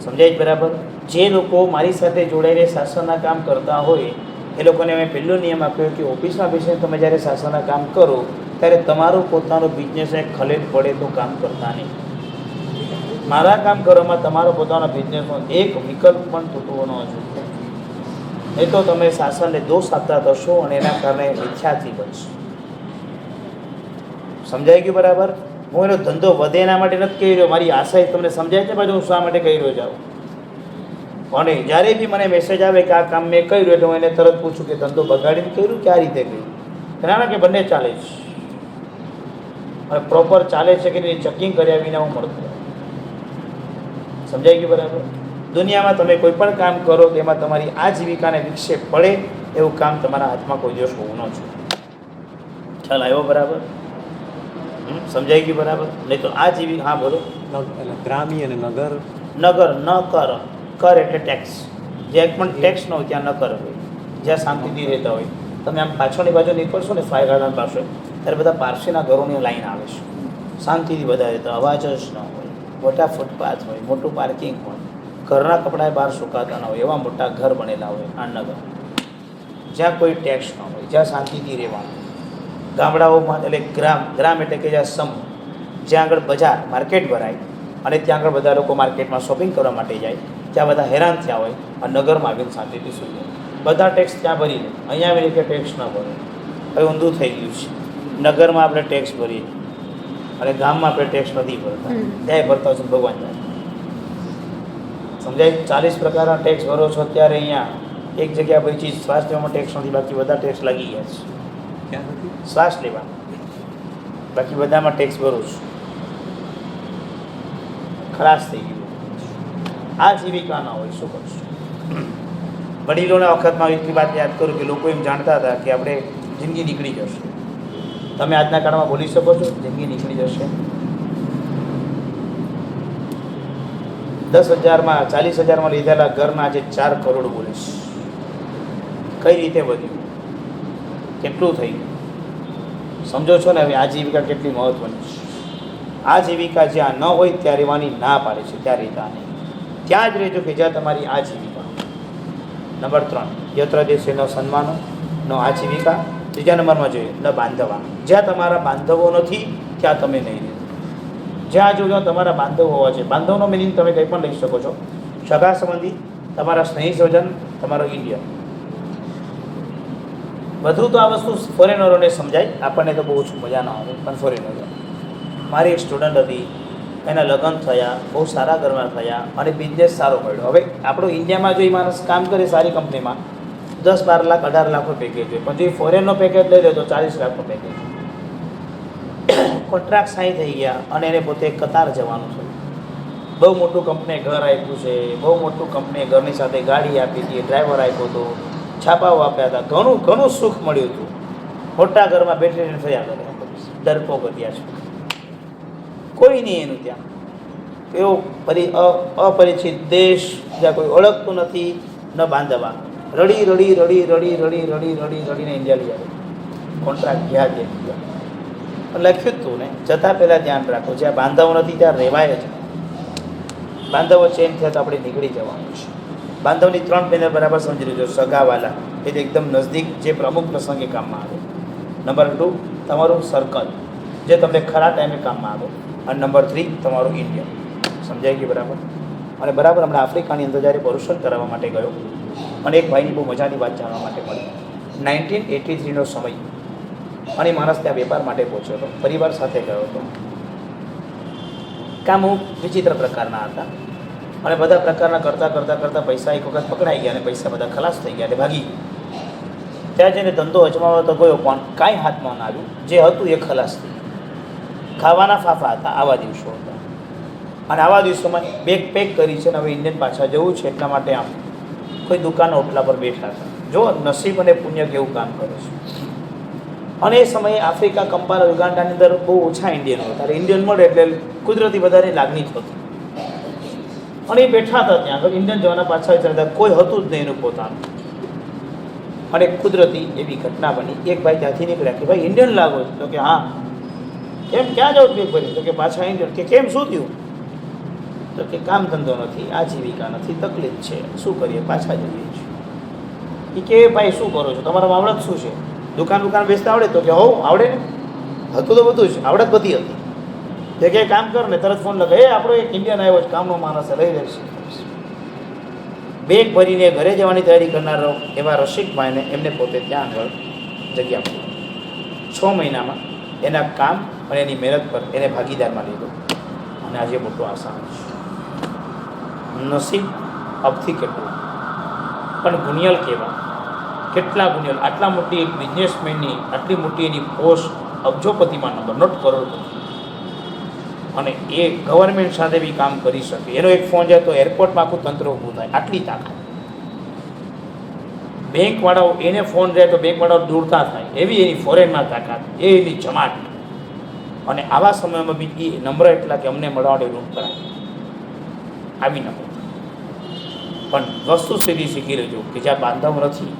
સમજાય જ બરાબર? જે લોકો મારી સાથે જોડાઈને શાસનના કામ કરતા હોય એ લોકોને મેં પહેલો નિયમ આપ્યો કે ઓફિસમાં બેસીને તમે જ્યારે શાસનના કામ કરો ત્યારે તમારો પોતાનો બિઝનેસને ખલેલ પડે તો કામ કરતા નહીં. મારા કામ કરવામાં તમારો પોતાનો બિઝનેસનો એક વિકલ્પ પણ તૂટવો ન જોઈએ. નહીં તો તમે શાસનને દોષ આપતા થશો અને એના કારણે મિથ્યાથી બનશો. સમજાઈ ગયું બરાબર? હું એનો ધંધો વધે એના માટે નથી કહી રહ્યો, મારી આશા તમને સમજાય છે બાજુ હું શા માટે કહી રહ્યો જાઉં. અને જ્યારે બી મને મેસેજ આવે કે આ કામ મેં કર્યું એટલે હું એને તરત પૂછું કે ધંધો બગાડીને કર્યું કે આ રીતે કર્યું. ના કે બંને ચાલે છે અને પ્રોપર ચાલે છે કે નહીં ચેકિંગ કર્યા વિના હું મળતો. સમજાઈ ગયું બરાબર? દુનિયામાં તમે કોઈ પણ કામ કરો તો એમાં તમારી આજીવિકાને વિક્ષેપ પડે એવું કામ તમારા હાથમાં કોઈ દિવસ હોવું ન જોઈએ. ખ્યાલ આવ્યો બરાબર? સમજાઈ ગયું બરાબર? નહીં તો આજીવિકા. હા બોલો. ગ્રામ્ય અને નગર. નગર ન કર. કર એટલે ટેક્સ. જ્યાં પણ ટેક્સ ન હોય ત્યાં ન કર હોય, જ્યાં શાંતિથી રહેતા હોય. તમે આમ પાછળની બાજુ નીકળશો ને ફાયર ગાર્ડન પાસે ત્યારે બધા પારસીના ઘરોની લાઈન આવે છે. શાંતિથી બધા રહેતા, અવાજ જ ન હોય, મોટા ફૂટપાથ હોય, મોટું પાર્કિંગ હોય, ઘરના કપડાં બહાર સુકાતા ન હોય, એવા મોટા ઘર બનેલા હોય. આ નગર જ્યાં કોઈ ટેક્સ ન હોય, જ્યાં શાંતિથી રહેવાનું. ગામડાઓમાં એટલે ગ્રામ એટલે કે જ્યાં જ્યાં આગળ બજાર માર્કેટ ભરાય અને ત્યાં આગળ બધા લોકો માર્કેટમાં શોપિંગ કરવા માટે જાય, ત્યાં બધા હેરાન થયા હોય. આ નગરમાં આવીને શાંતિથી સુઈ જાય. બધા ટેક્સ ત્યાં ભરી લે, અહીંયા આવીને કે ટેક્સ ન ભરે. હવે ઊંધું થઈ ગયું છે. નગરમાં આપણે ટેક્સ ભરીએ અને ગામમાં આપણે ટેક્સ નથી ભરતા. ત્યાં ભરતા હોય છે ભગવાન જાય. સમજાય? 40 પ્રકારના ટેક્સ ભરો છો ત્યારે અહીંયા એક જગ્યા બધી ચીજ શ્વાસ લેવામાં ટેક્સ નથી, બાકી બધા ટેક્સ લાગી ગયા છે. ક્યાં નથી? શ્વાસ લેવા, બાકી બધામાં ટેક્સ ભરું છું. ખલાસ થઈ ગયું. આ જીવિકા ના હોય શું કરશું? વડીલોના વખતમાં એટલી વાત યાદ કરું કે લોકો એમ જાણતા હતા કે આપણે જિંદગી નીકળી જશે. તમે આજના કાળમાં બોલી શકો છો જિંદગી નીકળી જશે? 10,000માં 40,000માં લીધેલા ઘરના આજે 4 કરોડ બોલીશ. કઈ રીતે વધ્યું? કેટલું થઈ ગયું? સમજો છો ને? હવે આજીવિકા કેટલી મહત્વની છે. આજીવિકા જ્યાં ન હોય ત્યાં રહેવાની ના પાડે છે, ત્યાં રહેતા નહીં. ત્યાં જ રહેજો કે જ્યાં તમારી આજીવિકા. નંબર 3, યત્ર દેશેનો સન્માનો ન આજીવિકા. ત્રીજા નંબરમાં જોઈએ ન બાંધવા. જ્યાં તમારા બાંધવો નથી ત્યાં તમે નહીં રહો. જ્યાં જોજો તમારા બાંધવો હોવા છે. બાંધવનો મિનિંગ તમે કંઈ પણ લઈ શકો છો. સગા સંબંધી, તમારા સ્નેહી સ્વજન, તમારો ઇન્ડિયન. બધું તો આ વસ્તુ ફોરેનરોને સમજાય, આપણને તો બહુ ઓછું મજા ન આવે, પણ ફોરેનરો. મારી એક સ્ટુડન્ટ હતી, એના લગ્ન થયા, બહુ સારા ઘરમાં થયા અને બિઝનેસ સારો મળ્યો. હવે આપણો ઇન્ડિયામાં જો એ માણસ કામ કરે સારી કંપનીમાં 10-12 લાખ 18 લાખનું પેકેજ હોય, પણ જો એ ફોરેનનો પેકેજ લઈ લે તો 40 લાખનું પેકેજ. કોન્ટ્રાક્ટ સાઈન થઈ ગયા અને એને પોતે કતાર જવાનું થયું. બહુ મોટું કંપનીએ ઘર આપ્યું છે, બહુ મોટું કંપનીએ ઘરની સાથે ગાડી આપી હતી, ડ્રાઈવર આપ્યો હતો, છાપાઓ આપ્યા હતા, ઘણું ઘણું સુખ મળ્યું હતું. મોટા ઘરમાં બેઠીને થયા કરે, ડરપોક ગયા છે. કોઈ નહીં એનું ત્યાં. એવો અપરિચિત દેશ જ્યાં કોઈ ઓળખતું નથી, ન બાંધવા. રડી રડીને ઇન્ડિયા લઈ આવે. કોન્ટ્રાક્ટ ગયા ત્યાં લખ્યું જ તું ને, જતાં પહેલાં ધ્યાન રાખો જ્યાં બાંધવો નથી ત્યાં રહેવાય જ. બાંધવો ચેન્જ થયા તો આપણે નીકળી જવાનું છે. બાંધવની 3 પેનલ બરાબર સમજી લેજો. સગાવાલા એટલે એકદમ નજદીક, જે પ્રમુખ પ્રસંગે કામમાં આવે. નંબર 2 તમારું સર્કલ, જે તમને ખરા ટાઈમે કામમાં આવે. અને નંબર 3 તમારું ઇન્ડિયન. સમજાઈ ગયું બરાબર? અને બરાબર હમણાં આફ્રિકાની અંદર જ્યારે પરુષણ કરાવવા માટે ગયો અને એક ભાઈની બહુ મજાની વાત જાણવા માટે મળી. 1983નો સમય અને માણસ ત્યાં વેપાર માટે પહોંચ્યો હતો, પરિવાર સાથે ગયો હતો. કામ વિચિત્ર પ્રકારના હતા અને બધા પ્રકારના કરતાં પૈસા એક વખત પકડાઈ ગયા અને પૈસા બધા ખલાસ થઈ ગયા એટલે ભાગી ગયા. ત્યાં જઈને ધંધો અજમાવવા તો ગયો પણ કાંઈ હાથમાં ના આવ્યું. જે હતું એ ખલાસ થઈ ગયું. ખાવાના ફાફા હતા. આવા દિવસો હતા અને આવા દિવસોમાં બેગ પેક કરી છે અને હવે ઇન્ડિયન પાછા જવું છે એટલા માટે આમ કોઈ દુકાનો ઓટલા પર બેઠા હતા. જો નસીબ અને પુણ્ય કેવું કામ કરે છે. અને એ સમયે આફ્રિકા, કંપાલા, યુગાન્ડાની અંદર બહુ ઓછા ઇન્ડિયન હતા. ઇન્ડિયન મળે એટલે કુદરતી વધારે લાગણી થતી. અને એ બેઠા હતા ત્યાં આગળ ઇન્ડિયન જવાના પાછા વિચારતા, કોઈ હતું જ નહીં એનું પોતાનું. અને કુદરતી એવી ઘટના બની. એક ભાઈ ત્યાંથી નીકળ્યા કે ભાઈ ઇન્ડિયન લાગો છો? તો કે હા. કેમ, ક્યાં જાઓ બેગ ભરી? તો કે પાછા ઇન્ડિયન. કે કેમ, શું થયું? તો કે કામ ધંધો નથી, આજીવિકા નથી, તકલીફ છે, શું કરીએ, પાછા જઈએ છીએ. એ કે ભાઈ શું કરો છો, તમારા આવડત શું છે, દુકાન બેસતા આવડે? તો કે હોવ આવડે ને, હતું તો બધું જ, આવડત બધી હતી. તે કે કામ કર ને તરત ફોન લગાવે, આપણો એક ઇન્ડિયન આવ્યો છે, કામનો માણસ લઈ રહેશે. બેગ ભરીને ઘરે જવાની તૈયારી કરનારો એવા રસિકભાઈને એમને પોતે ત્યાં આગળ જગ્યા મળી. 6 મહિનામાં એના કામ અને એની મહેનત પર એને ભાગીદારમાં લીધો અને આજે મોટો આસાન છે. નસીબ અબથી કેટલું પણ ગુનિયલ કહેવા, કેટલા ગુનિયલ, આટલા મોટી એક બિઝનેસમેનની આટલી મોટી એની પોસ્ટ, અબજોપતિમાં નંબર, નોટ કરોડપતિ, અને એ ગવર્મેન્ટ સાથે બી કામ કરી શકે. એનો એક ફોન જાય તો એરપોર્ટમાં આખું તંત્ર ઊભું થાય, આટલી તાકાત. બેંકવાળાઓ એને ફોન જાય તો બેંકવાળાઓ દોડતા થાય, એવી એની ફોરેનમાં તાકાત, એ એની જમાટ. અને આવા સમયમાં બી એ નમ્ર એટલા કે અમને મળવા રૂમ કરાય, આવી નમ્ર. પણ વસ્તુ સીધી શીખી લેજો કે જ્યાં બાંધવ નથી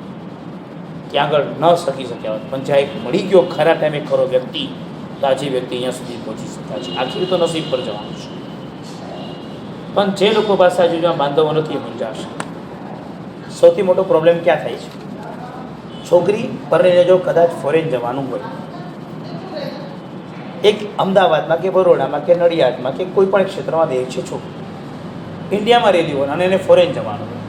ત્યાં આગળ ન શકી શક્યા હોત, પણ જ્યાં એક મળી ગયો ખરા ટાઈમે ખરો વ્યક્તિ, તાજી વ્યક્તિ અહીંયા સુધી પહોંચી શકાય છે. આખી તો નસીબ પર જવાનું છે. પણ જે લોકો પાસે આજે જ્યાં બાંધવો નથી એ મૂંઝાશે. સૌથી મોટો પ્રોબ્લેમ ક્યાં થાય છે? છોકરી પરણીને જો કદાચ ફોરેન જવાનું હોય, એક અમદાવાદમાં કે બરોડામાં કે નડિયાદમાં કે કોઈ પણ ક્ષેત્રમાં રહે છે છોકરી, ઇન્ડિયામાં રહેલી હોય અને એને ફોરેન જવાનું હોય,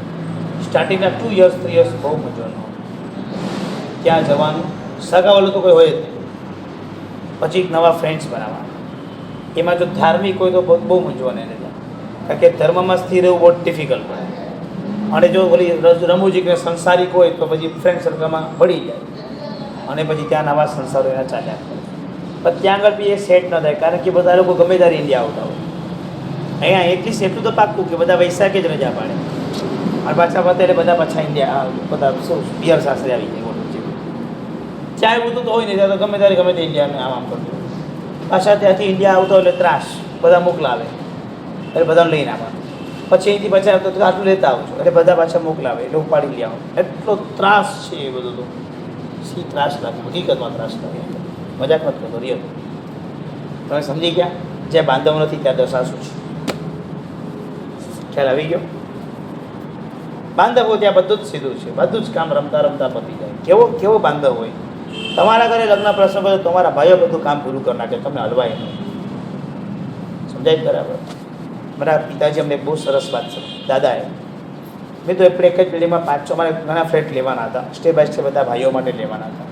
સ્ટાર્ટિંગના 2 years 3 years બહુ મૂંઝવણ હોય. ત્યાં જવાનું, સગાવાળું તો કોઈ હોય જ નહીં, પછી નવા ફ્રેન્ડ્સ બનાવવાના. એમાં જો ધાર્મિક હોય તો બહુ મૂંઝવણ એને ત્યાં, કારણ કે ધર્મમાં સ્થિર રહેવું બહુ ડિફિકલ્ટ પડે. અને જો ઓલી રમૂજી કે સંસારિક હોય તો પછી ફ્રેન્ડ સર્કલમાં ભળી જાય અને પછી ત્યાં નવા સંસારો એના ચાલ્યા કરે. પણ ત્યાં આગળ બી એ સેટ ન થાય, કારણ કે બધા લોકો ગમે ત્યારે ઇન્ડિયા આવતા હોય. અહીંયા એટલીસ્ટ એટલું તો પાક્કું કે બધા વૈશાખે જ રજા પાડે, અને પાછા અત્યારે બધા પાછા ઇન્ડિયા બધા શું પિયર સાસરે આવી જાય. બોલું છે ત્યાં એવું તો હોય નહીં, ત્યાં તો ગમે ત્યારે ગમે તે ઇન્ડિયાને આમ કરતું. પાછા ત્યાંથી ઇન્ડિયા આવતો એટલે ત્રાસ, બધા મોકલાવે એટલે બધાને લઈને આવવાનું. પછી અહીંથી પાછા તો આટલું લેતા આવું છું એટલે બધા પાછા મોકલાવે એટલે ઉપાડી લઈ આવો. એટલો ત્રાસ છે એ બધું. તો સી ત્રાસ લાગે, હકીકતમાં ત્રાસ લાગે, મજાક મત કરતો રિયલ. તમે સમજી ગયા? જ્યાં બાંધવ નથી ત્યાં દશા શું છે, ખ્યાલ આવી ગયો? બાંધવ હોય ત્યાં બધું જ સીધું છે, બધું જ કામ રમતા રમતા પતી જાય. કેવો બાંધવ હોય, તમારા ઘરે લગ્ન પ્રસંગ હોય તો તમારા ભાઈઓ બધું કામ પૂરું કરી નાખે, તમને હલવાય નહીં. સમજાય બરાબર? મારા પિતાજી અમને બહુ સરસ વાત છે. દાદાએ મેં તો આપણે એક જ બિલ્ડિંગમાં 5-6 મારે ઘણા ફ્લેટ લેવાના હતા, સ્ટેપ બાય સ્ટેપ બધા ભાઈઓ માટે લેવાના હતા.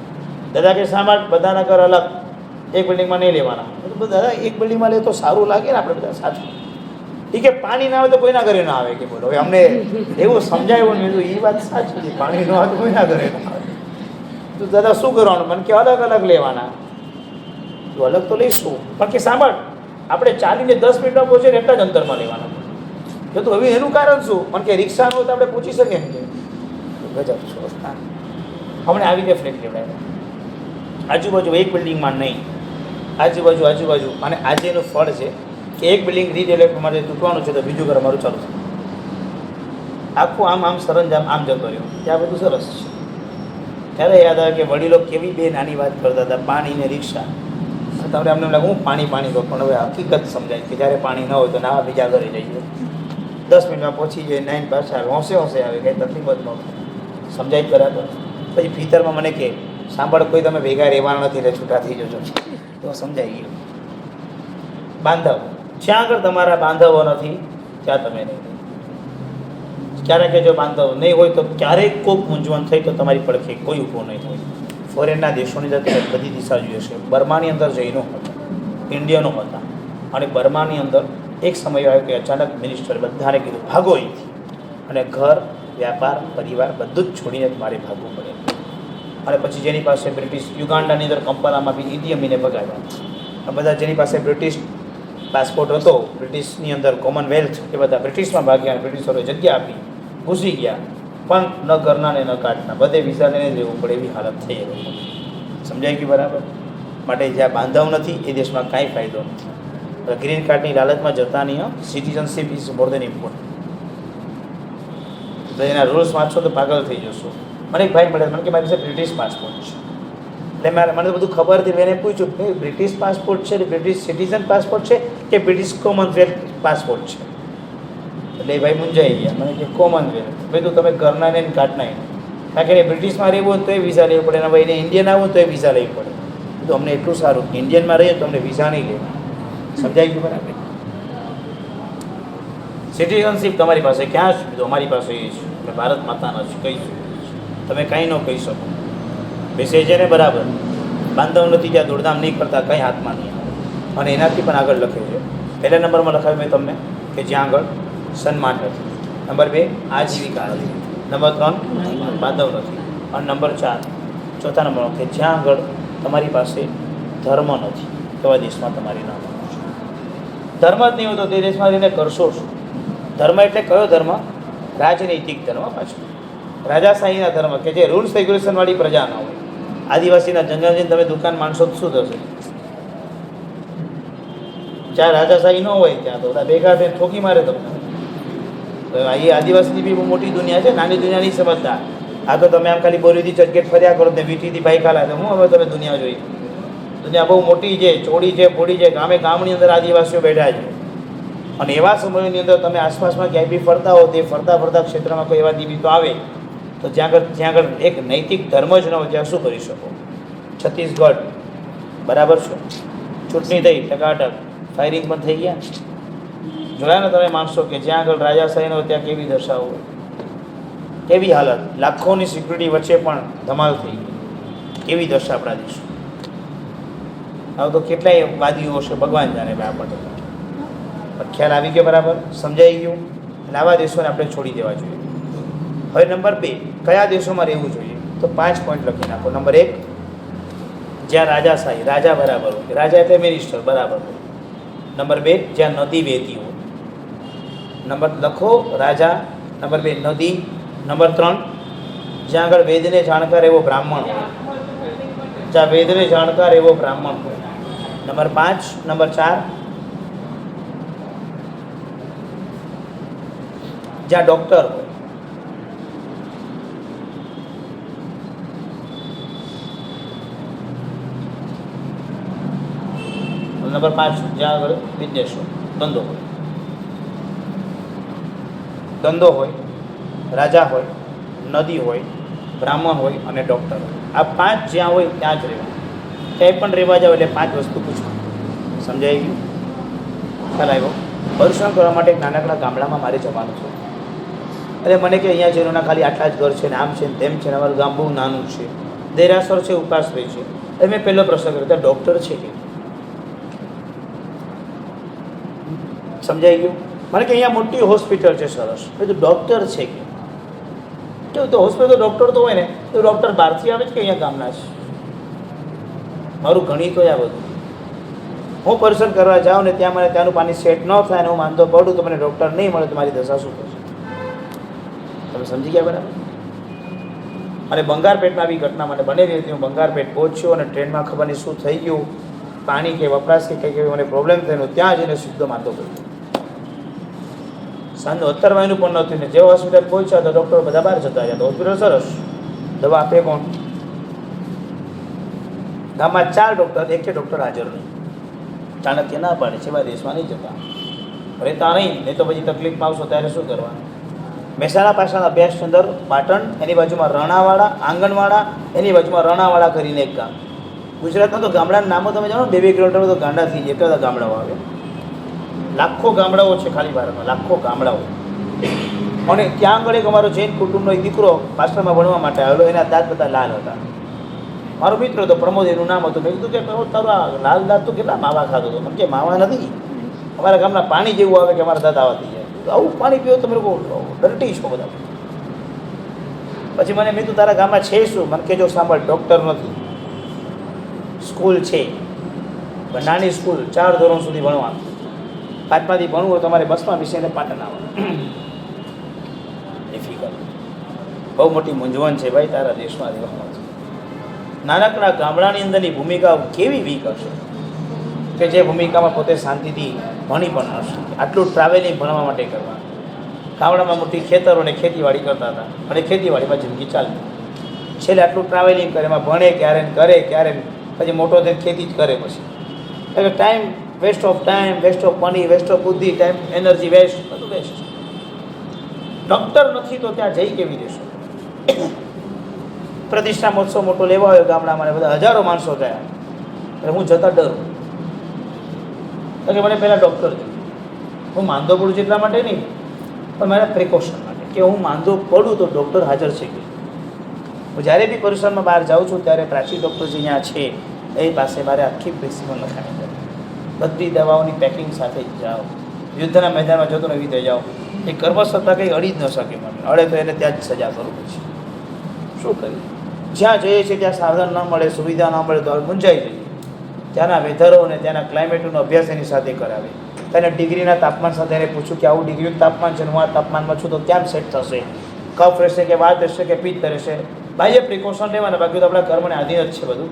દાદા કે શા માટે બધાના ઘર અલગ, એક બિલ્ડિંગમાં નહીં લેવાના? તો દાદા એક બિલ્ડિંગમાં લે તો સારું લાગે ને, આપણે બધા સાચું. એ કે પાણી ના આવે તો કોઈના ઘરે ના આવે કે બોલો. હવે અમને એવું સમજાયું ને, એ વાત સાચી છે, પાણી ન આવે તો કોઈના ઘરે ના આવે. તો દાદા શું કરવાનું? મને કે અલગ અલગ લેવાના. તો અલગ તો લઈશું, પણ કે સાંભળ, આપણે ચાલીને 10 મિનિટમાં પહોંચે ને એટલા જ અંતરમાં લેવાના. જો તો હવે એનું કારણ શું? પણ કે રિક્ષાનું હોય તો આપણે પૂછી શકીએ ને. ગજબ છો. હમણાં આવી રીતે ફ્લેટ લેવડાવ્યા, આજુબાજુ એક બિલ્ડિંગમાં નહીં, આજુબાજુ. અને આજે એનું ફળ છે કે એક બિલ્ડિંગ રીડેવલપ માટે તૂટવાનું છે તો બીજું ઘર અમારું ચાલુ છે. આખું આમ સરંજામ આમ જતો રહ્યો. ત્યાં બધું સરસ છે. ત્યારે યાદ આવે કે વડીલો કેવી બે નાની વાત કરતા હતા, પાણી ને રિક્ષા. તમને અમને લાગે હું પાણી કહું, પણ હવે હકીકત સમજાય કે જ્યારે પાણી ન હોય તો નાવા બીજા ઘરે જઈએ, 10 મિનિટમાં પહોંચી જાય, 9 પાછા આવે, હોંશે આવે, કંઈ તકલીફ જ ન થાય. સમજાય બરાબર? પછી ભીતરમાં મને કે સાંભળ, કોઈ તમે ભેગા રહેવાના નથી એટલે છૂટા થઈ જજો. તો સમજાઈ ગયું. બાંધવ, જ્યાં આગળ તમારા બાંધવો નથી ત્યાં તમે નહીં. ક્યારેક જો બાંધવ નહીં હોય તો ક્યારેક કોઈક મૂંઝવણ થઈ તો તમારી પડખે કોઈ ઊભો નહીં હોય. ફોરેનના દેશોની અંદર બધી દિશા જોઈએ છે. બર્માની અંદર જૈનો હતા, ઇન્ડિયનો હતા, અને બર્માની અંદર એક સમય આવ્યો કે અચાનક મિનિસ્ટર બધાને કીધું ભાગો અહીંથી, અને ઘર, વ્યાપાર, પરિવાર બધું જ છોડીને મારે ભાગવું પડે. અને પછી જેની પાસે બ્રિટિશ, યુગાન્ડાની અંદર કંપાલામાં બી ઇડી અમીને ભગાવ્યા. બધા જેની પાસે બ્રિટિશ પાસપોર્ટ હતો, બ્રિટિશની અંદર કોમનવેલ્થ, એ બધા બ્રિટિશમાં ભાગ્યા. બ્રિટિશોએ જગ્યા આપી, ઘૂસી ગયા, પણ ન ઘરના ને ન કાટના, બધે વિઝા લઈને જ રહેવું પડે એવી હાલત થઈ. એ લોકો સમજાય ગયું બરાબર? માટે જ્યાં બાંધવ નથી એ દેશમાં કાંઈ ફાયદો નથી. ગ્રીન કાર્ડની લાલચમાં જતા નહીં. Citizenship is more than important. તો એના રૂલ્સ વાંચશો તો પાગલ થઈ જશો. મને એક ભાઈ મળે, મને કે મારી પાસે બ્રિટિશ પાસપોર્ટ છે. એટલે મને બધું ખબર હતી. મેં એને પૂછ્યું કે બ્રિટિશ પાસપોર્ટ છે, બ્રિટિશ સિટીઝન પાસપોર્ટ છે કે બ્રિટિશ કોમનવેલ્થ પાસપોર્ટ છે? એટલે એ ભાઈ મૂંઝાઈ ગયા. મને કે કોમનવેલ્થ. ભાઈ તો તમે ઘરના ને કાઢના કારણ કે એને બ્રિટિશમાં રહેવું હોય તો એ વિઝા લેવું પડે, એના ભાઈને ઇન્ડિયન આવવું તો એ વિઝા લેવી પડે. તો અમને એટલું સારું કે ઇન્ડિયનમાં રહીએ તો અમને વિઝા નહીં લે. સમજાય ગયું બરાબર? સિટીઝનશીપ તમારી પાસે ક્યાં છે? તો અમારી પાસે એ છે. અમે ભારત માતાના છે. કહીશું તમે કાંઈ ન કહી શકો. બેસે છે ને બરાબર. બાંધવ નથી ત્યાં દોડધામ નહીં કરતા, કંઈ હાથમાં નહીં આવે. અને એનાથી પણ આગળ લખે છે. પહેલા નંબરમાં લખાવ્યું મેં તમને કે જ્યાં આગળ સન્માન નથી. નંબર 2 આજીવિકા નથી. નંબર 3 બાંધવ નથી. અને નંબર 4 ચોથા નંબરનો કે જ્યાં આગળ તમારી પાસે ધર્મ નથી તેવા દેશમાં તમારી નામ છે. ધર્મ જ નહીં હોય તો તે દેશમાં રહીને કરશો શું? ધર્મ એટલે કયો ધર્મ? રાજનૈતિક ધર્મ. પાછું રાજાશાહીના ધર્મ કે જે રૂલ્સ રેગ્યુલેશનવાળી પ્રજા ના હોય. આદિવાસીના જંગલ જઈને તમે દુકાન માણસો તો શું થશે? જ્યાં રાજાશાહી ન હોય ત્યાં તો બધા ભેગા થઈને ઠોકી મારે તમને. તો એ આદિવાસીની બી બહુ મોટી દુનિયા છે, નાની દુનિયા નહીં સમજતા. આ તો તમે આમ ખાલી બોરીથી ચટકેટ ફર્યા કરો ને વીટીથી ભાઈ ખાલા તો હું હવે તમે દુનિયા જોઈ. દુનિયા બહુ મોટી છે, ચોડી છે, પોડી છે, ગામે ગામની અંદર આદિવાસીઓ બેઠા છે. અને એવા સમયોની અંદર તમે આસપાસમાં ક્યાંય બી ફરતા હો, તે ફરતા ફરતા ક્ષેત્રમાં કોઈ એવા દીવીતો આવે તો જ્યાં આગળ એક નૈતિક ધર્મ જ ન હોય ત્યાં શું કરી શકો? છત્તીસગઢ બરાબર છે, ચૂંટણી થઈ ટકાટક, ફાયરિંગ પણ થઈ ગયા. જોયા ને તમે માનશો કે જ્યાં આગળ રાજાશાહી ન હોય ત્યાં કેવી દશા હોય, કેવી હાલત, લાખોની સિક્યુરિટી વચ્ચે પણ ધમાલ થઈ ગઈ. કેવી દશા આપણા દેશ. હવે તો કેટલાય વાદીઓ છે, ભગવાન જાણે આપણને. પણ ખ્યાલ આવી ગયો બરાબર? સમજાઈ ગયું? અને આવા દેશોને આપણે છોડી દેવા જોઈએ. હવે નંબર 2 કયા દેશોમાં રહેવું જોઈએ? તો 5 પોઈન્ટ લખી નાખો. નંબર 1 જ્યાં રાજાશાહી, રાજા બરાબર હોય, રાજા એટલે મિનિસ્ટર બરાબર હોય. નંબર 2 જ્યાં નદી વહેતી હોય. નંબર લખો રાજા. નંબર 2 નદી. નંબર 3 જ્યાં આગળ વેદને જાણકાર એવો બ્રાહ્મણ હોય, જ્યાં વેદને જાણકાર એવો બ્રાહ્મણ હોય. નંબર 5 નંબર 4 જ્યાં ડૉક્ટર હોય. નંબર 5 જ્યાં આગળ બિઝનેસ હોય, ધંધો હોય. ધંધો હોય, રાજા હોય, નદી હોય, બ્રાહ્મણ હોય અને ડૉક્ટર હોય. આ 5 જ્યાં હોય ત્યાં જ રહેવા. ક્યાંય પણ રહેવા જાવ એટલે 5 વસ્તુ પૂછો. સમજાઈ ગયું? ખ્યાલ આવ્યો? પરીક્ષણ કરવા માટે એક નાનકડા ગામડામાં મારે જવાનું છે. એટલે મને કે અહીંયા જેનોના ખાલી આટલા જ ઘર છે ને આમ છે ને તેમ છે ને અમારું ગામ બહુ નાનું છે, દેરાસર છે, ઉપાસભાઈ છે. એટલે મેં પહેલો પ્રશ્ન કર્યો ત્યાં ડૉક્ટર છે કે? સમજાઈ ગયું? મને કે અહીંયા મોટી હોસ્પિટલ છે સરસ. તો ડૉક્ટર છે કે? કેવું તો હોસ્પિટલ ડૉક્ટર તો હોય ને તો ડૉક્ટર બહારથી આવે છે કે અહીંયા ગામના છે? મારું ગણિત હોય આ બધું. હું પરીક્ષણ કરવા જાઉં ને ત્યાં મને ત્યાંનું પાણી સેટ ન થાય ને હું માંદો પડું તો મને ડૉક્ટર નહીં મળે તો મારી દશા શું થશે? તમે સમજી ગયા બરાબર? અને બંગારપેટમાં આવી ઘટના મને બનેલી હતી. હું બંગારપેટ પહોંચ્યો અને ટ્રેનમાં ખબર નહીં શું થઈ ગયું, પાણી કે વપરાશ કે કંઈક મને પ્રોબ્લેમ થયેલો, ત્યાં જઈને સીધો માંદો પડ્યો. સાંજનું અત્તરવાયનું પણ નહોતું ને જેવો હોસ્પિટલ પહોંચ્યા તો ડૉક્ટર બધા બહાર જતા રહ્યા. તો હોસ્પિટલ સરસ, દવા આપે કોણ? ગામમાં 4 ડૉક્ટર, એક ડૉક્ટર હાજર નહીં. ચાણક્ય ના પાડે છે એવા દેશમાં નહીં જતા, રહેતા નહીં તો પછી તકલીફમાં આવશો ત્યારે શું કરવાનું? મહેસાણા પાસેના અભ્યાસ અંદર પાટણ, એની બાજુમાં રણાવાડા, આંગણવાડા, એની બાજુમાં રણાવાડા કરીને એક ગામ. ગુજરાતમાં તો ગામડાના નામો તમે જાણો 2-2 કિલોમીટર તો ગાંડા થઈ જાય એટલા બધા ગામડાઓ આવે. લાખો ગામડાઓ છે ખાલી ભારતમાં, લાખો ગામડાઓ. અને ત્યાં આગળ એક અમારો જૈન કુટુંબનો એક દીકરો પાસ્ટરમાં ભણવા માટે આવેલો. એના દાંત બધા લાલ હતા. મારો મિત્ર હતો પ્રમોદ, એનું નામ હતું. મેં કીધું કે પ્રમોદ તારો આ લાલ દાંત તો કેટલા માવા ખાતો હતો? મને કે માવા નથી, અમારા ગામના પાણી જેવું આવે કે અમારા દાંત આવા થઈ જાય. આવું પાણી પીવો તમે લોકો ડર્ટી છો બધા. પછી મને મેં કીધું તારા ગામમાં છે શું? મને કે જો સાંભળ, ડૉક્ટર નથી, સ્કૂલ છે, નાની સ્કૂલ, 4 ધોરણ સુધી ભણવાનું. 5માંથી ભણવું હોય તમારે બસમાં બેસીને પાટણ આવવાનું. ડિફિકલ્ટ, બહુ મોટી મૂંઝવણ છે ભાઈ તારા દેશમાં રહેવામાં. નાનકડા ગામડાની અંદરની ભૂમિકા કેવી વીક હશે કે જે ભૂમિકામાં પોતે શાંતિથી ભણી પણ ન શકે. આટલું ટ્રાવેલિંગ ભણવા માટે કરવા. ગામડામાં મોટી ખેતરો અને ખેતીવાડી કરતા હતા અને ખેતીવાડીમાં જિંદગી ચાલતી. છેલ્લે આટલું ટ્રાવેલિંગ કરે, એમાં ભણે ક્યારે કરે ક્યારે, પછી મોટો થઈને ખેતી જ કરે. પછી એટલે time, waste of time, waste of money, waste of બુદ્ધિ, ટાઈમ, એનર્જી વેસ્ટ, બધું વેસ્ટ. ડૉક્ટર નથી તો ત્યાં જઈ કેવી દેશો? પ્રતિષ્ઠા મહોત્સવ મોટો લેવા આવ્યો ગામડામાં, બધા હજારો માણસો થયા, એટલે હું જતા ડરું કે મને પહેલાં ડૉક્ટર જોઈએ. હું માંદો પડું છું એટલા માટે નહીં, પણ મારા પ્રિકોશન માટે, કે હું માંદો પડું તો ડૉક્ટર હાજર છે કે. હું જ્યારે બી પરિસરમાં બહાર જાઉં છું ત્યારે પ્રાચીન ડૉક્ટર જે અહીંયા છે એ પાસે મારે આખી પ્રિસ્ક્રિપ્શન લખાણી કરે, બધી દવાઓની પેકિંગ સાથે જ જાઓ. યુદ્ધના મેદાનમાં જતો એવી રીતે જાઓ, એ કર્મસત્તા કંઈ અડી જ ન શકે મને, અડે તો એને ત્યાં જ સજા કરું પછી શું કરીએ. જ્યાં જઈએ છીએ ત્યાં સાધન ન મળે, સુવિધા ન મળે તો મૂંઝાઈ જઈએ. ત્યાંના વેધરો અને ત્યાંના ક્લાઇમેટનો અભ્યાસ એની સાથે કરાવે. તેને ડિગ્રીના તાપમાન સાથે એને પૂછું કે આવું ડિગ્રીનું તાપમાન છે, હું આ તાપમાનમાં છું તો ક્યાં સેટ થશે, કફ રહેશે કે વાત રહેશે કે પિત્ત રહેશે. ભાઈ એ પ્રિકોશન લેવાના, બાકી તો આપણા કર્મને આધીન જ છે બધું.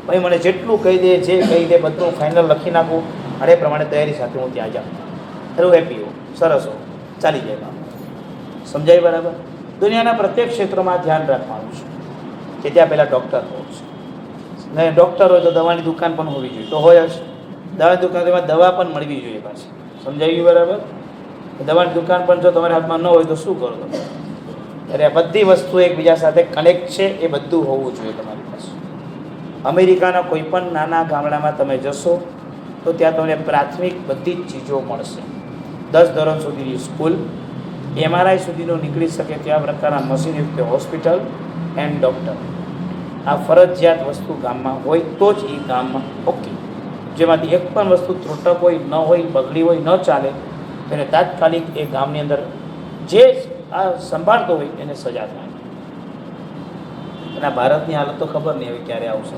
ભાઈ મને જેટલું કહી દે, જે કહી દે બધું ફાઇનલ લખી નાખું અને એ પ્રમાણે તૈયારી સાથે હું ત્યાં જાઉં. એવું હેપી હો, સરસ હો, ચાલી જાય કામ. સમજાય બરાબર? દુનિયાના પ્રત્યેક ક્ષેત્રમાં ધ્યાન રાખવાનું છે કે ત્યાં પહેલાં ડૉક્ટર હોવું છે. ને ડૉક્ટર હોય તો દવાની દુકાન પણ હોવી જોઈએ, તો હોય જ. દવાની દુકાન એમાં દવા પણ મળવી જોઈએ પાછી. સમજાઈ ગયું બરાબર? દવાની દુકાન પણ જો તમારા હાથમાં ન હોય તો શું કરો તમે? ત્યારે આ બધી વસ્તુ એકબીજા સાથે કનેક્ટ છે, એ બધું હોવું જોઈએ તમારી પાસે. અમેરિકાના કોઈ પણ નાના ગામડામાં તમે જશો તો ત્યાં તમને પ્રાથમિક બધી જ ચીજો મળશે. 10 ધોરણ સુધીની સ્કૂલ, MRI સુધીનું નીકળી શકે તેવા પ્રકારના મશીનયુક્ત હોસ્પિટલ એન્ડ ડૉક્ટર. આ ફરજિયાત વસ્તુ ગામમાં હોય તો જ એ ગામમાં ઓકે. જેમાંથી એક પણ વસ્તુ ત્રુટક હોય, ન હોય, બગડી હોય, ન ચાલે, તેને તાત્કાલિક એ ગામની અંદર જે આ સંભાળતો હોય એને સજા થાય. અને આ ભારતની હાલત તો ખબર નહીં હવે ક્યારે આવશે.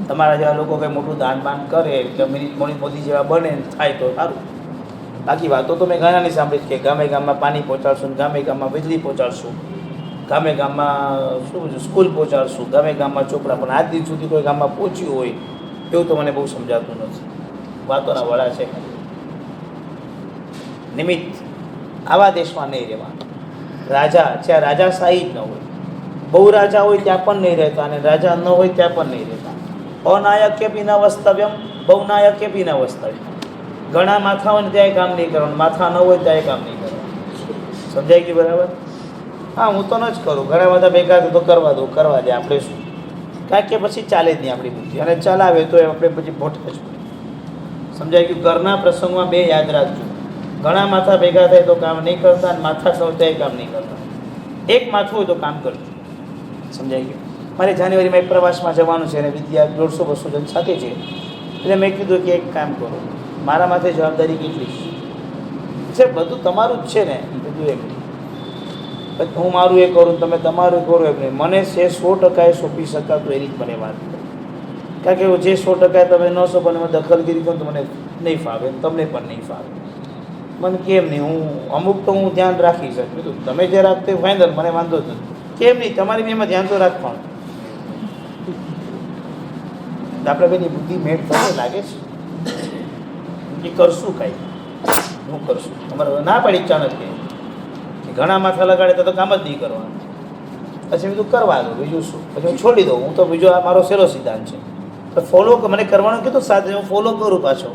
તમારા જેવા લોકો કંઈ મોટું દાન બાન કરે કે મોદી જેવા બને થાય તો સારું. બાકી વાતો તો મેં ઘણાની સાંભળી કે ગામે ગામમાં પાણી પહોંચાડશું, ગામે ગામમાં વીજળી પહોંચાડશું, ગામે ગામમાં શું સ્કૂલ પહોંચાડશું, ગામે ગામમાં ચોપડા, પણ આજ દિન સુધી કોઈ ગામમાં પહોંચ્યું હોય એવું તો મને બહુ સમજાતું નથી. વાતોના વડા છે. નિમિત્ત આવા દેશમાં નહીં રહેવાનું. રાજા જ્યાં રાજાશાહી જ ન હોય, બહુ રાજા હોય ત્યાં પણ નહીં રહેતા, અને રાજા ન હોય ત્યાં પણ નહીં રહેતા. અનાયક્ય બી ન વસ્તવ્યમ, બહુ નાયક્ય બી ન વસ્તવ્યમ. ઘણા માથા હોય ને ત્યાં કામ નહીં કરવાનું, માથા ન હોય ત્યાં કામ નહીં કરવાનું. સમજાઈ ગયું બરાબર? હા, હું તો ન જ કરું. ઘણા બધા ભેગા તો કરવા દો, કરવા દે, આપણે શું? કારણ કે પછી ચાલે જ નહીં આપણી બુદ્ધિ, અને ચલાવે તો આપણે પછી ભોટક જ પડે. સમજાઈ ગયું? ઘરના પ્રસંગમાં બે યાદ રાખજો, ઘણા માથા ભેગા થાય તો કામ નહીં કરતા, અને માથા સૌ ત્યાં કામ નહીં કરતા. એક માથું હોય તો કામ કરજો. સમજાઈ ગયું? મારે જાન્યુઆરીમાં એક પ્રવાસમાં જવાનું છે અને વિદ્યા 150-200 જણ સાથે છે. એટલે મેં કીધું કે એક કામ કરો, મારા માથે જવાબદારી કેટલી છે? બધું તમારું જ છે ને, બધું એમ. હું મારું એ કરું, તમે તમારું એ કરો એમ નહીં. મને છે 100% સોંપી શકાતું એની જ મને વાત કરી. કારણ કે જે 100% તમે ન સોંપો અને દખલગીરી કરો તો મને નહીં ફાવે, તમને પણ નહીં ફાવે. મને કેમ નહીં, હું અમુક તો હું ધ્યાન રાખી શકું. તમે જે રાખતે ફાઇનલ, મને વાંધો જ નથી. કેમ નહીં, તમારી બી એમાં ધ્યાન તો રાખવાનું. આપણે બેની બુદ્ધિ મેળ થશે લાગે છે કે કરશું કાંઈ, હું કરશું. તમારે ના પાડી ચાણક કે ઘણા માથા લગાડે તો કામ જ નહીં કરવાનું. પછી બીજું કરવા દો, બીજું શું? પછી હું છોડી દઉં. હું તો બીજો આ મારો સહેલો સિદ્ધાંત છે. તો ફોલો મને કરવાનું કીધું સાથે, હું ફોલો કરું પાછો.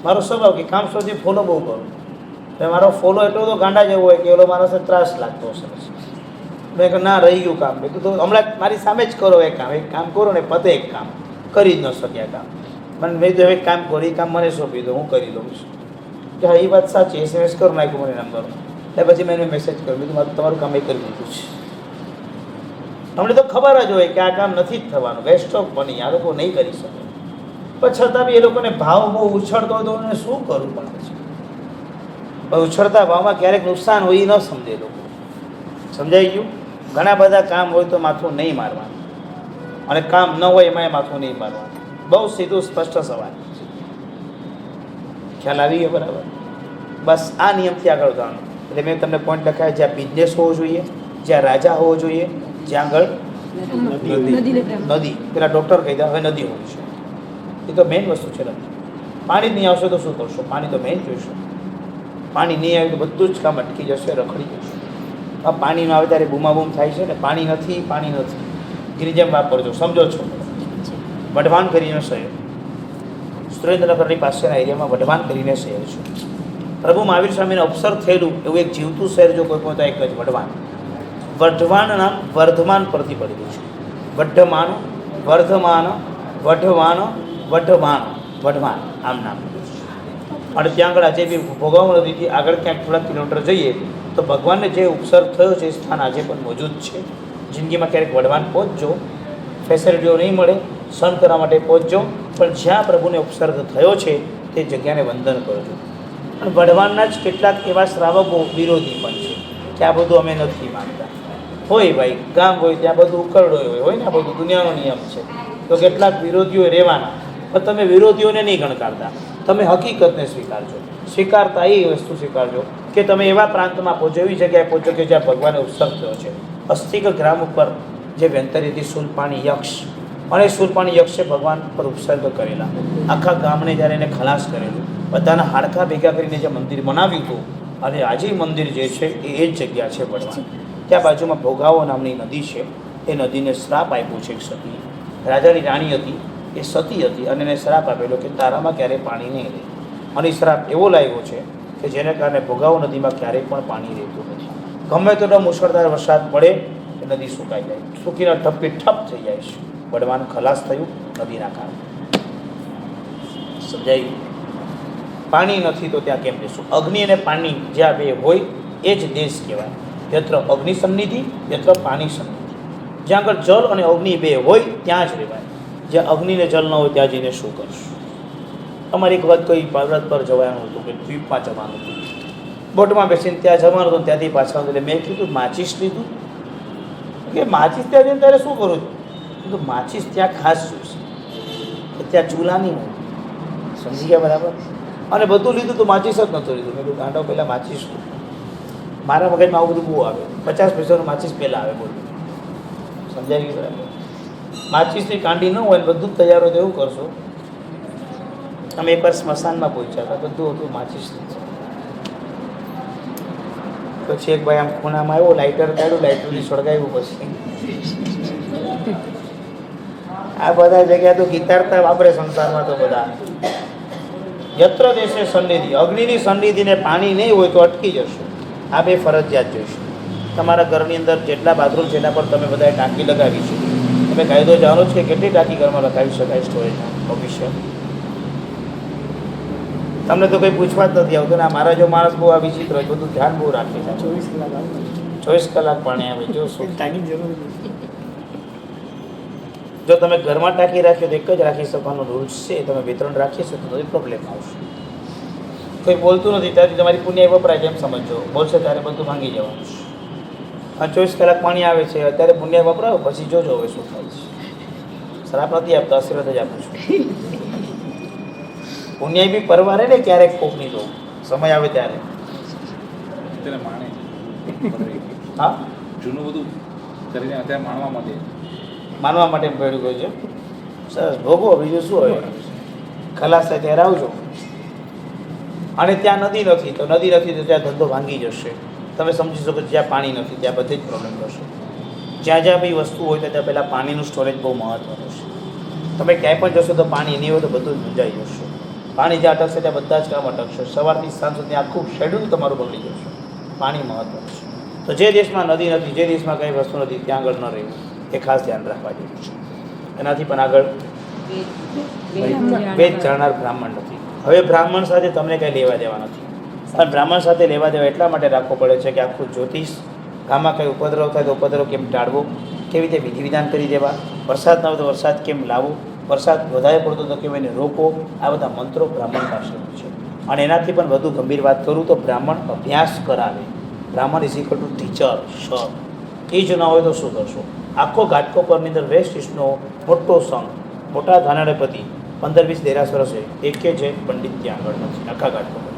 મારો સ્વભાવ કે કામ સુધી ફોલો બહુ કરું. એટલે મારો ફોલો એટલો બધો ગાંડા જેવો હોય કે એલો માણસને ત્રાસ લાગતો હશે. મેં કહ્યું ના, રહી ગયું કામ. મેં કીધું હમણાં મારી સામે જ કરો એક કામ કરો ને પતે. એક કામ કરી જ ન શક્યા કામ. મને મેં કીધું હવે એક કામ કરો, એ કામ મને સોંપી દો, હું કરી લઉં છું. કે હા, એ વાત સાચી. SMS કરું નાખ્યું મને નંબર. એટલે પછી મેં એને મેસેજ કર્યો, બીજું મારું તમારું કામ એ કરી દીધું છે. તમને તો ખબર જ હોય કે આ કામ નથી જ થવાનું, વેસ્ટ ઓફ મની, આ લોકો નહીં કરી શકે. પણ છતાં બી એ લોકોને ભાવ બહુ ઉછળતો હોય તો એને શું કરવું પડે છે? ઉછળતા ભાવમાં ક્યારેક નુકસાન હોય એ ન સમજે લોકો. સમજાઈ ગયું? ઘણા બધા કામ હોય તો માથું નહીં મારવાનું, અને કામ ન હોય એમાં માથું નહીં મારવાનું. બહુ સીધું સ્પષ્ટ સવાલ. ખ્યાલ આવી ગયો બરાબર? બસ આ નિયમથી આગળ જવાનું. એટલે મેં તમને પોઈન્ટ લખાયા, જ્યાં બિઝનેસ હોવો જોઈએ, જ્યાં રાજા હોવો જોઈએ, જ્યાં આગળ નદી. પેલા ડૉક્ટર કહી દે હવે નદી હોવી છે. એ તો મેઇન વસ્તુ છે. પાણી જ નહીં આવશે તો શું કરશો? પાણી તો મેઇન જોઈશે. પાણી નહીં આવે તો બધું જ કામ અટકી જશે, રખડી જશે. આ પાણી ન આવે ત્યારે બૂમાબૂમ થાય છે ને, પાણી નથી, પાણી નથી. એની જેમ વાપરજો, સમજો છો? વઢવાણ કરીને શહેર, સુરેન્દ્રનગરની પાસેના એરિયામાં વઢવાણ કરીને શહેર છે. પ્રભુ મહાવીર સ્વામીને અવસર થયેલું એવું એક જીવતું શહેર જો કોઈ પહોંચતા એક જ વઢવાણ. વઢવાણ નામ વર્ધમાન પરથી પડેલું છે. વઢમાન, વર્ધમાન, વઢવાણ, વઢવાણ, વઢવાણ આમ નામ. અને ત્યાં આગળ આજે બી ભોગાવો નદીથી આગળ ક્યાંક થોડા કિલોમીટર જઈએ તો ભગવાનને જે ઉપસર્ગ થયો છે એ સ્થાન આજે પણ મોજૂદ છે. જિંદગીમાં ક્યારેક વઢવાણ પહોંચજો, ફેસિલિટીઓ નહીં મળે, સહન કરવા માટે પહોંચજો, પણ જ્યાં પ્રભુને ઉપસર્ગ થયો છે તે જગ્યાને વંદન કરજો. અને વઢવાણના જ કેટલાક એવા શ્રાવકો વિરોધી પણ છે કે આ બધું અમે નથી માનતા. હોય ભાઈ, ગામ હોય ત્યાં બધું ઉકરડો હોય ને, આ બધું દુનિયાનો નિયમ છે. તો કેટલાક વિરોધીઓ રહેવાના, પણ તમે વિરોધીઓને નહીં ગણકારતા, તમે હકીકતને સ્વીકારજો. સ્વીકારતા એ વસ્તુ સ્વીકારજો કે તમે એવા પ્રાંતમાં પહોંચો, એવી જગ્યાએ પહોંચો કે જ્યાં ભગવાનને ઉપસર્ગ થયો છે. અસ્તિક ગ્રામ ઉપર જે વેંતરી હતી શૂલપાણી યક્ષ, અને શૂલપાણી યક્ષે ભગવાન પર ઉપસર્ગ કરેલા. આખા ગામને જ્યારે એને ખલાસ કરેલું, બધાના હાડકાં ભેગા કરીને જે મંદિર બનાવ્યું હતું, અને આજે મંદિર જે છે એ જ જગ્યા છે વઢવાણ. ત્યાં બાજુમાં ભોગાવો નામની નદી છે. એ નદીને શ્રાપ આપ્યો છે એક સતી, રાજાની રાણી હતી, એ સતી હતી, અને એને શ્રાપ આપેલો કે તારામાં ક્યારેય પાણી નહીં રહે. અને એ શ્રાપ એવો લાગ્યો છે કે જેને કારણે ભોગાવો નદીમાં ક્યારેય પણ પાણી રહેતું નથી. ગમે તેટલો મુશળધાર વરસાદ પડે એ નદી સુકાઈ જાય, સૂકીને ઠપ્પી ઠપ થઈ જાય છે. વઢવાણ ખલાસ થયું નદીના કારણે. સમજાયું? પાણી નથી તો ત્યાં કેમ રહેશું? અગ્નિ અને પાણી જ્યાં બે હોય એ જ દેશ કહેવાય. યત્ર અગ્નિ સન્નિધિ, યત્ર પાણી સન્નિધિ. જ્યાં આગળ જલ અને અગ્નિ બે હોય ત્યાં જ રહેવાય. જ્યાં અગ્નિ ને જલ ન હોય ત્યાં જઈને શું કરશું? અમારી એક વાત કોઈ પર્વત પર જવાનું હતું, કે દ્વીપમાં જવાનું હતું, બોટમાં બેસીને ત્યાં જવાનું હતું, ત્યાંથી પાછા એટલે મેં કીધું માચીસ લીધું કે માચીસ ત્યાં જઈને ત્યારે શું કરું છું? કીધું માચીસ ત્યાં ખાસ જોઈશે, ત્યાં ચૂલા નહીં હોય. સમજી ગયા બરાબર? અને બધું લીધું તો માચીસ જ નહોતું લીધું. મેં કીધું ગાંડો પહેલાં માચીસ, મારા મગજમાં આવું બધું બહુ આવે. 50 પૈસાનું માચીસ પહેલાં આવે. બોલું સમજાય ગયું બરાબર? માચીસની કાંડી ન હોય ને બધું જ તૈયાર હોય તો એવું કરશો. અમે એકવાર સ્મશાનમાં પહોંચ્યા હતા, બધું હતું માચીસ. પછી એક ભાઈ આમ ખૂણામાં આવ્યો, લાઇટર કાઢ્યું, લાઇટરથી સળગાવ્યું. પછી આ બધા જગ્યા તો ગીતારતા વાપરે સંસારમાં તો બધા. યત્ર દેશે સન્નિધિ, અગ્નિની સન્નિધિને પાણી નહીં હોય તો અટકી જશે. આ બે ફરજિયાત જોઈશે. તમારા ઘરની અંદર જેટલા બાથરૂમ છે એના પર તમે બધાએ ટાંકી લગાવી છે. તમે કાયદો જાણો છો કે કેટલી ટાંકી ઘરમાં લગાવી શકાય સ્ટોરેજમાં ભવિષ્ય? તમને તો કંઈ પૂછવા જ નથી આવતું ને. મારા જો માણસ બહુ આ વિચિત્ર હોય, બધું ધ્યાન બહુ રાખે છે. 24 કલાક પાણી આવે. જો શું ટાંકી જરૂર નથી. જો તમે ઘરમાં ટાંકી રાખીએ તો એક જ રાખી શકવાનો રૂલ્સ છે. તમે 2-3 રાખી શકો તો પ્રોબ્લેમ આવશે. કોઈ બોલતું નથી ત્યારથી તમારી પુણ્ય વપરાય છે એમ સમજો. બોલશે ત્યારે બધું ભાંગી જવાનું છે. અને 24 કલાક પાણી આવે છે, અત્યારે પુણ્ય વપરાવો, પછી જોજો હવે શું થાય છે. શ્રાપ નથી આપતો, આશીર્વાદ જ આપું છું. પુણ્ય બી પરવારે ને ક્યારેક કોકની તો સમય આવે ત્યારે. હા, જૂનું બધું કરીને અત્યારે માનવા માટે પડ્યું ગયું છે. સરસ, ભોગવો, બીજું શું હોય. ખલાસ થાય ત્યારે આવજો. અને ત્યાં નદી નથી તો ત્યાં ધંધો ભાંગી જશે. તમે સમજી શકો જ્યાં પાણી નથી ત્યાં બધી જ પ્રોબ્લેમ થશે. જ્યાં બી વસ્તુ હોય તો ત્યાં પહેલાં પાણીનું સ્ટોરેજ બહુ મહત્ત્વનું છે. તમે ક્યાંય પણ જશો તો પાણી નહીં હોય તો બધું જ મૂંઝાઈ જશે. પાણી જ્યાં અટકશે ત્યાં બધા જ કામ અટકશે. સવારથી સાંજ સુધી આખું શેડ્યુલ તમારું બગડી જશે. પાણી મહત્ત્વનું છે. તો જે દેશમાં નદી નથી, જે દેશમાં કંઈ વસ્તુ નથી, ત્યાં આગળ ન રહેવું એ ખાસ ધ્યાન રાખવા જેવું છે. એનાથી પણ આગળ વેદ જાણનાર બ્રાહ્મણ નથી. હવે બ્રાહ્મણ સાથે તમને કંઈ લેવા દેવા નથી. પણ બ્રાહ્મણ સાથે લેવા દેવા એટલા માટે રાખવો પડે છે કે આખું જ્યોતિષ, ગામમાં કંઈ ઉપદ્રવ થાય તો ઉપદ્રવ કેમ ટાળવો, કેવી રીતે વિધિ વિધાન કરી દેવા, વરસાદ ન હોય તો વરસાદ કેમ લાવવો, વરસાદ વધારે પડતો તો કેમ એને રોકો, આ બધા મંત્રો બ્રાહ્મણ પાસે છે. અને એનાથી પણ વધુ ગંભીર વાત કરું તો બ્રાહ્મણ અભ્યાસ કરાવે. બ્રાહ્મણ ઇઝ ઇક્વલ ટુ ટીચર. એ જ ન હોય તો શું કરશો? આખો ઘાટકોપરની અંદર વેસ્ટ ઇસ્ટનો મોટો સંઘ, મોટા ધાનાળપતિ, 15-20 દેરાસરો છે, એક કે છે પંડિત ત્યાં આગળ નથી આખા ઘાટકોપર.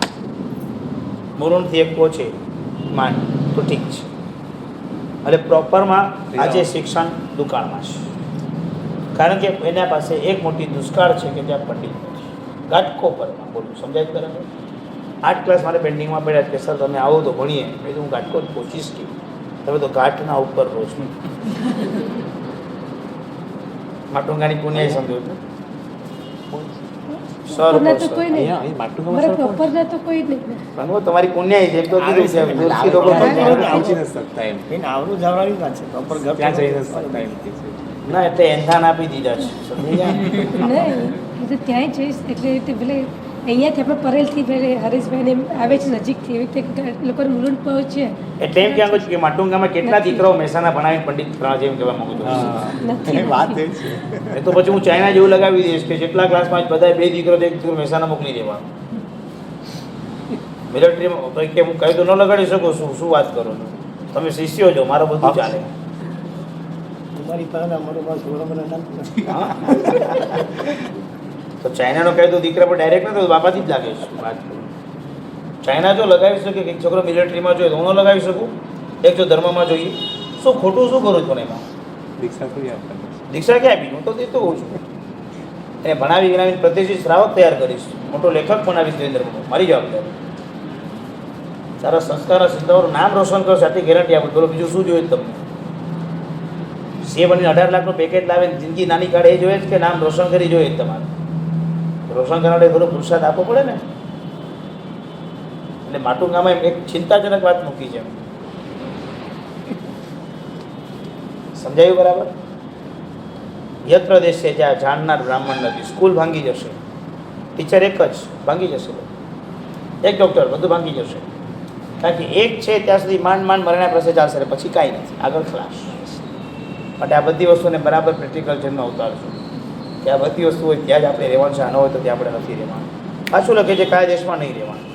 મુરુણથી એક પહોંચે માંડ તો ઠીક છે. એટલે પ્રોપરમાં આજે શિક્ષણ દુકાળમાં છે. કારણ કે એના પાસે એક મોટી દુષ્કાળ છે કે ત્યાં પંડિત નથી. ઘાટકોપરમાં બોલું સમજાય બરાબર? 8 ક્લાસ મારે પેન્ડિંગમાં પડ્યા કે સર તમે આવો તો ભણીએ. મેં તો હું ઘાટકોટ પહોંચીશ કે તમે તો ઘાટના ઉપર રહો છો. માટુંગાની પુણ્ય સમજો છો. પ્રોપરના તો કોઈ નહીં. અહીંયા અહીં માટું અમારા પ્રોપરના તો કોઈ જ નહીં. ભણવો તમારી પુણ્યાઈ છે એમ તો કીધું છે દૂરથી લોકો પહોંચી નથી શકતા એમ એને આવડું જવાની વાત છે પ્રોપર ઘર ત્યાં જઈ નથી શકતા એમ કે છે ના એટલે એંધાન આપી દીધા છે સમજી ગયા નહીં હું તો ત્યાંય જઈશ એટલે એ રીતે ભલે અહીંયાથી આપણે પરેલથી ભલે હરેશભાઈને એમ આવે છે નજીકથી એવી રીતે લોકોને મુલુંડ પહોંચે એટલે એમ કહેવા માંગુ છું કે માટુંગામાં કેટલા દીકરાઓ મહેસાણા ભણાવીને પંડિત ભણાવે છે એમ કહેવા માંગુ છું નથી. વાત એ છે એ તો પછી હું ચાઇના જેવું લગાવી દઈશ કે જેટલા ક્લાસમાં બધા 2 દીકરો એક દીકરો મહેસાણા મોકલી દેવાનો મિલિટરીમાં તો કે હું કાયદો ન લગાડી શકું શું વાત કરો છો તમે શિષ્યો છો મારું બધું ચાલે તમારી પાસે અમારું પાસે બરોબર નથી. હા? તો ચાઇનાનો કાયદો દીકરા પર ડાયરેક્ટ નથી તો બાપાથી જ લાગે છે વાત કરું. ચાઇના જો લગાવી શકે કે એક છોકરો મિલિટરીમાં જોઈએ તો હું ન લગાવી શકું એક જો ધર્મમાં જોઈએ શું ખોટું શું કરું છું એમાં દીક્ષા થોડી આપવાની દીક્ષા ક્યાં આપી હું તો દેતો હોઉં છું એને ભણાવી ગણાવીને પ્રતિષ્ઠિત શ્રાવક તૈયાર કરીશ મોટો લેખક બનાવીશ દેવેન્દ્રમાં મારી જવાબદારી સારા સંસ્કાર સિદ્ધાઓનું નામ રોશન કરશે આટલી ગેરંટી આપું બોલો બીજું શું જોઈએ તમને સે બનીને 18 લાખનું પેકેજ લાવે ને જિંદગી નાની કાઢે એ જોઈએ જ કે નામ રોશન કરી જોઈએ જ તમારે રોશન કરવા માટે થોડો પુરુષાર્થ આપવો પડે ને એટલે માટુંગામાં એક ચિંતાજનક વાત મૂકી છે સમજાયું બરાબર યત્ર દેશ છે જ્યાં જાણનાર બ્રાહ્મણ નથી સ્કૂલ ભાંગી જશે ટીચર એક જ ભાંગી જશે એક ડૉક્ટર બધું ભાંગી જશે કારણ કે એક છે ત્યાં સુધી માંડ મરણા પ્રશ્ન ચાલશે પછી કાંઈ નથી આગળ ખલાસ માટે આ બધી વસ્તુને બરાબર પ્રેક્ટિકલ જન્મ ઉતારશું કે આ બધી વસ્તુ હોય ત્યાં જ આપણે રહેવાનું છે આ ન હોય તો ત્યાં આપણે નથી રહેવાનું પાછું લખે છે કયા દેશમાં નહીં રહેવાનું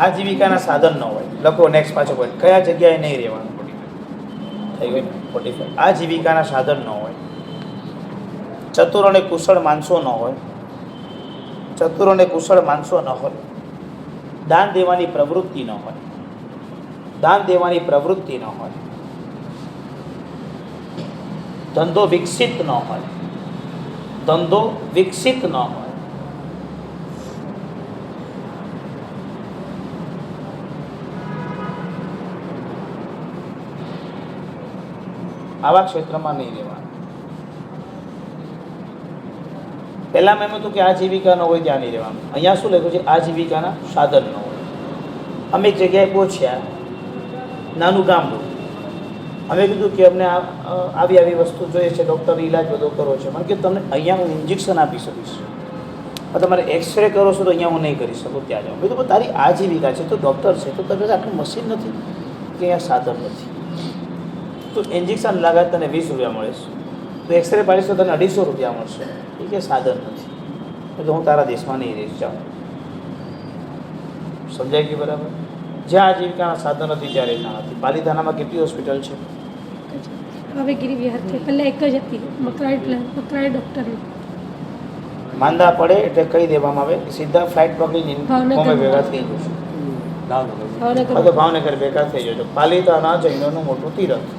આજીવિકાના સાધન ન હોય લખો નેક્સ્ટ પાછો પોઈન્ટ કયા જગ્યાએ નહીં રહેવાનું થઈ ગયું 45 આજીવિકાના સાધન ન હોય ચતુર અને કુશળ માણસો ન હોય ચતુર અને કુશળ માણસો ન હોય દાન દેવાની પ્રવૃત્તિ ન હોય દાન દેવાની પ્રવૃત્તિ ન હોય ધંધો વિકસિત ન હોય ધંધો વિકસિત ન હોય આવા ક્ષેત્રમાં નહીં રહેવાનું પહેલાં એમ હતું કે આજીવિકા ન હોય ત્યાં નહીં રહેવાનું અહીંયા શું લખ્યું છે આજીવિકાના સાધન ન હોય અમે એક જગ્યાએ પહોંચ્યા નાનું ગામડું અમે કીધું કે અમને આવી વસ્તુ જોઈએ છે ડૉક્ટર ઈલાજ બધો કરો છે મને કે તમને અહીંયા હું ઇન્જેક્શન આપી શકીશ પણ તમારે એક્સરે કરો છો તો અહીંયા હું નહીં કરી શકું ત્યાં જાઉં મેં કીધું તારી આજીવિકા છે તો ડૉક્ટર છે તો તમે આટલું મશીન નથી કે અહીંયા સાધન નથી તો ઇન્જેક્શન લગાવે તને 20 રૂપિયા મળે છે તો એક્સરે પાડીશ તો તને 250 રૂપિયા મળશે એ કે સાધન નથી એટલે હું તારા દેશમાં નહીં રહીશ જાઉં સમજાય ગયું બરાબર જ્યાં આજીવિકાના સાધન નથી ત્યાં રહેતા નથી પાલીતાણામાં કેટલી હોસ્પિટલ છે હવે ગીરી વિહારથી પહેલાં એક જ હતી મકરાઈ ડૉક્ટરની માંદા પડે એટલે કહી દેવામાં આવે કે સીધા ફ્લાઇટ પકડીને ભાવનગર. બોમ્બે ભેગા થઈ જશે ભાવનગર તો ભાવનગર ભેગા થઈ જજો પાલીતાણા જૈનોનું મોટું તીરથ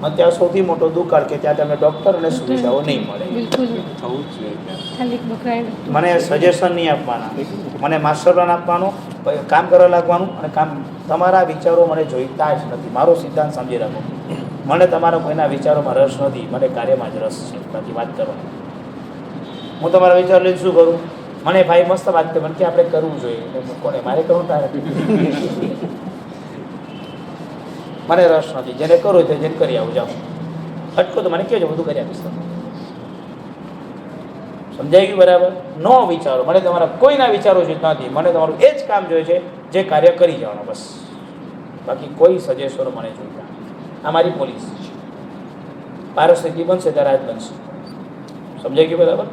અને ત્યાં સૌથી મોટો દુકાળ કે ત્યાં તમને ડૉક્ટર અને સુવિધાઓ નહીં મળે બિલકુલ થવું જ જોઈએ ત્યાં ખાલી મકરાઈ ડૉક્ટર મને સજેશન નહીં આપવાના મને માસ્ટર પ્લાન આપવાનું કામ કરવા લાગવાનું અને કામ તમારા વિચારો મને જોઈતા જ નથી મારો સિદ્ધાંત સમજી રાખો મને તમારા કોઈના વિચારોમાં રસ નથી મને કાર્યમાં જ રસ છે બાકી વાત કરવાની હું તમારા વિચાર લઈને શું કરું મને ભાઈ મસ્ત વાત કરે મને કે આપણે કરવું જોઈએ એટલે કોને મારે કરવું તારે મને રસ નથી જેને કરવું તે જેને કરી આવું જાઓ અટકો તો મને કહેજો બધું કરી આપીશ તમને સમજાઈ ગયું બરાબર નો વિચારો મને તમારા કોઈના વિચારો જોઈતા નથી મને તમારું એ જ કામ જોઈએ છે જે કાર્ય કરી જવાનું બસ બાકી કોઈ સજેશનો મને જોઈતા નથી આ મારી પોલિસી છે પારસ્થિતિ બનશે ત્યારે આજ બનશે સમજાઈ ગયું બરાબર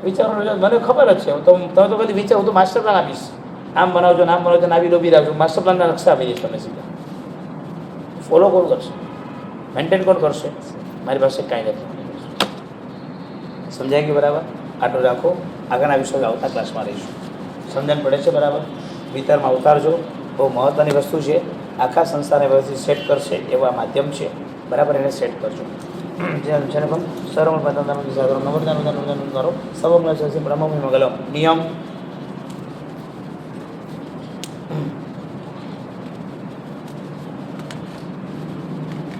વિચારો મને ખબર જ છે તો તમે તો કદી વિચાર હું તો માસ્ટર પ્લાન આપીશ આમ બનાવજો નામ બનાવજો નાવી લોબી રાખજો માસ્ટર પ્લાનના નકશા આપી દઈશ તમે સીધા ફોલો કોણ કરશે મેન્ટેન કોણ કરશે મારી પાસે કાંઈ નથી સમજાય ગયું બરાબર આટલું રાખો આગળના વિષયો આવતા ક્લાસમાં રહીશું સમજણ પડે છે બરાબર વિચારમાં ઉતારજો બહુ મહત્ત્વની વસ્તુ છે આખા સંસ્થાને વ્યવસ્થિત સેટ કરશે એવા માધ્યમ છે બરાબર એને સેટ કરજો જેને પણ સર્વ પતંગનો વિચારો નવરદાન કરો સર્વમય છે બ્રહ્મમય મંગલમ નિયમ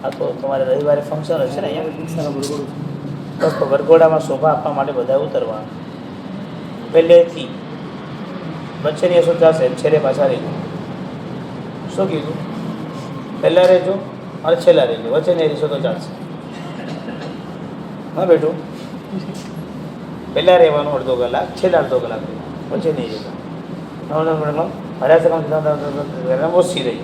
આ તો તમારે રવિવારે ફંક્શન હશે ને અહીંયા દીક્ષાનો બરોબર બસ તો વરઘોડામાં શોભા આપવા માટે બધા ઉતરવાનું પહેલેથી વચ્ચેની અસર ચાલશે છેલ્લે પાછા રહેજો. શું કીધું? પહેલાં રહેજો અને છેલ્લા રહેજો, વચ્ચે નહીં રહેશો તો ચાલશે. હા બેઠું પહેલાં રહેવાનું અડધો કલાક, છેલ્લા અડધો કલાક રહેવાનું, વચ્ચે નહીં રહેતા. હર્યા ઓછી રહી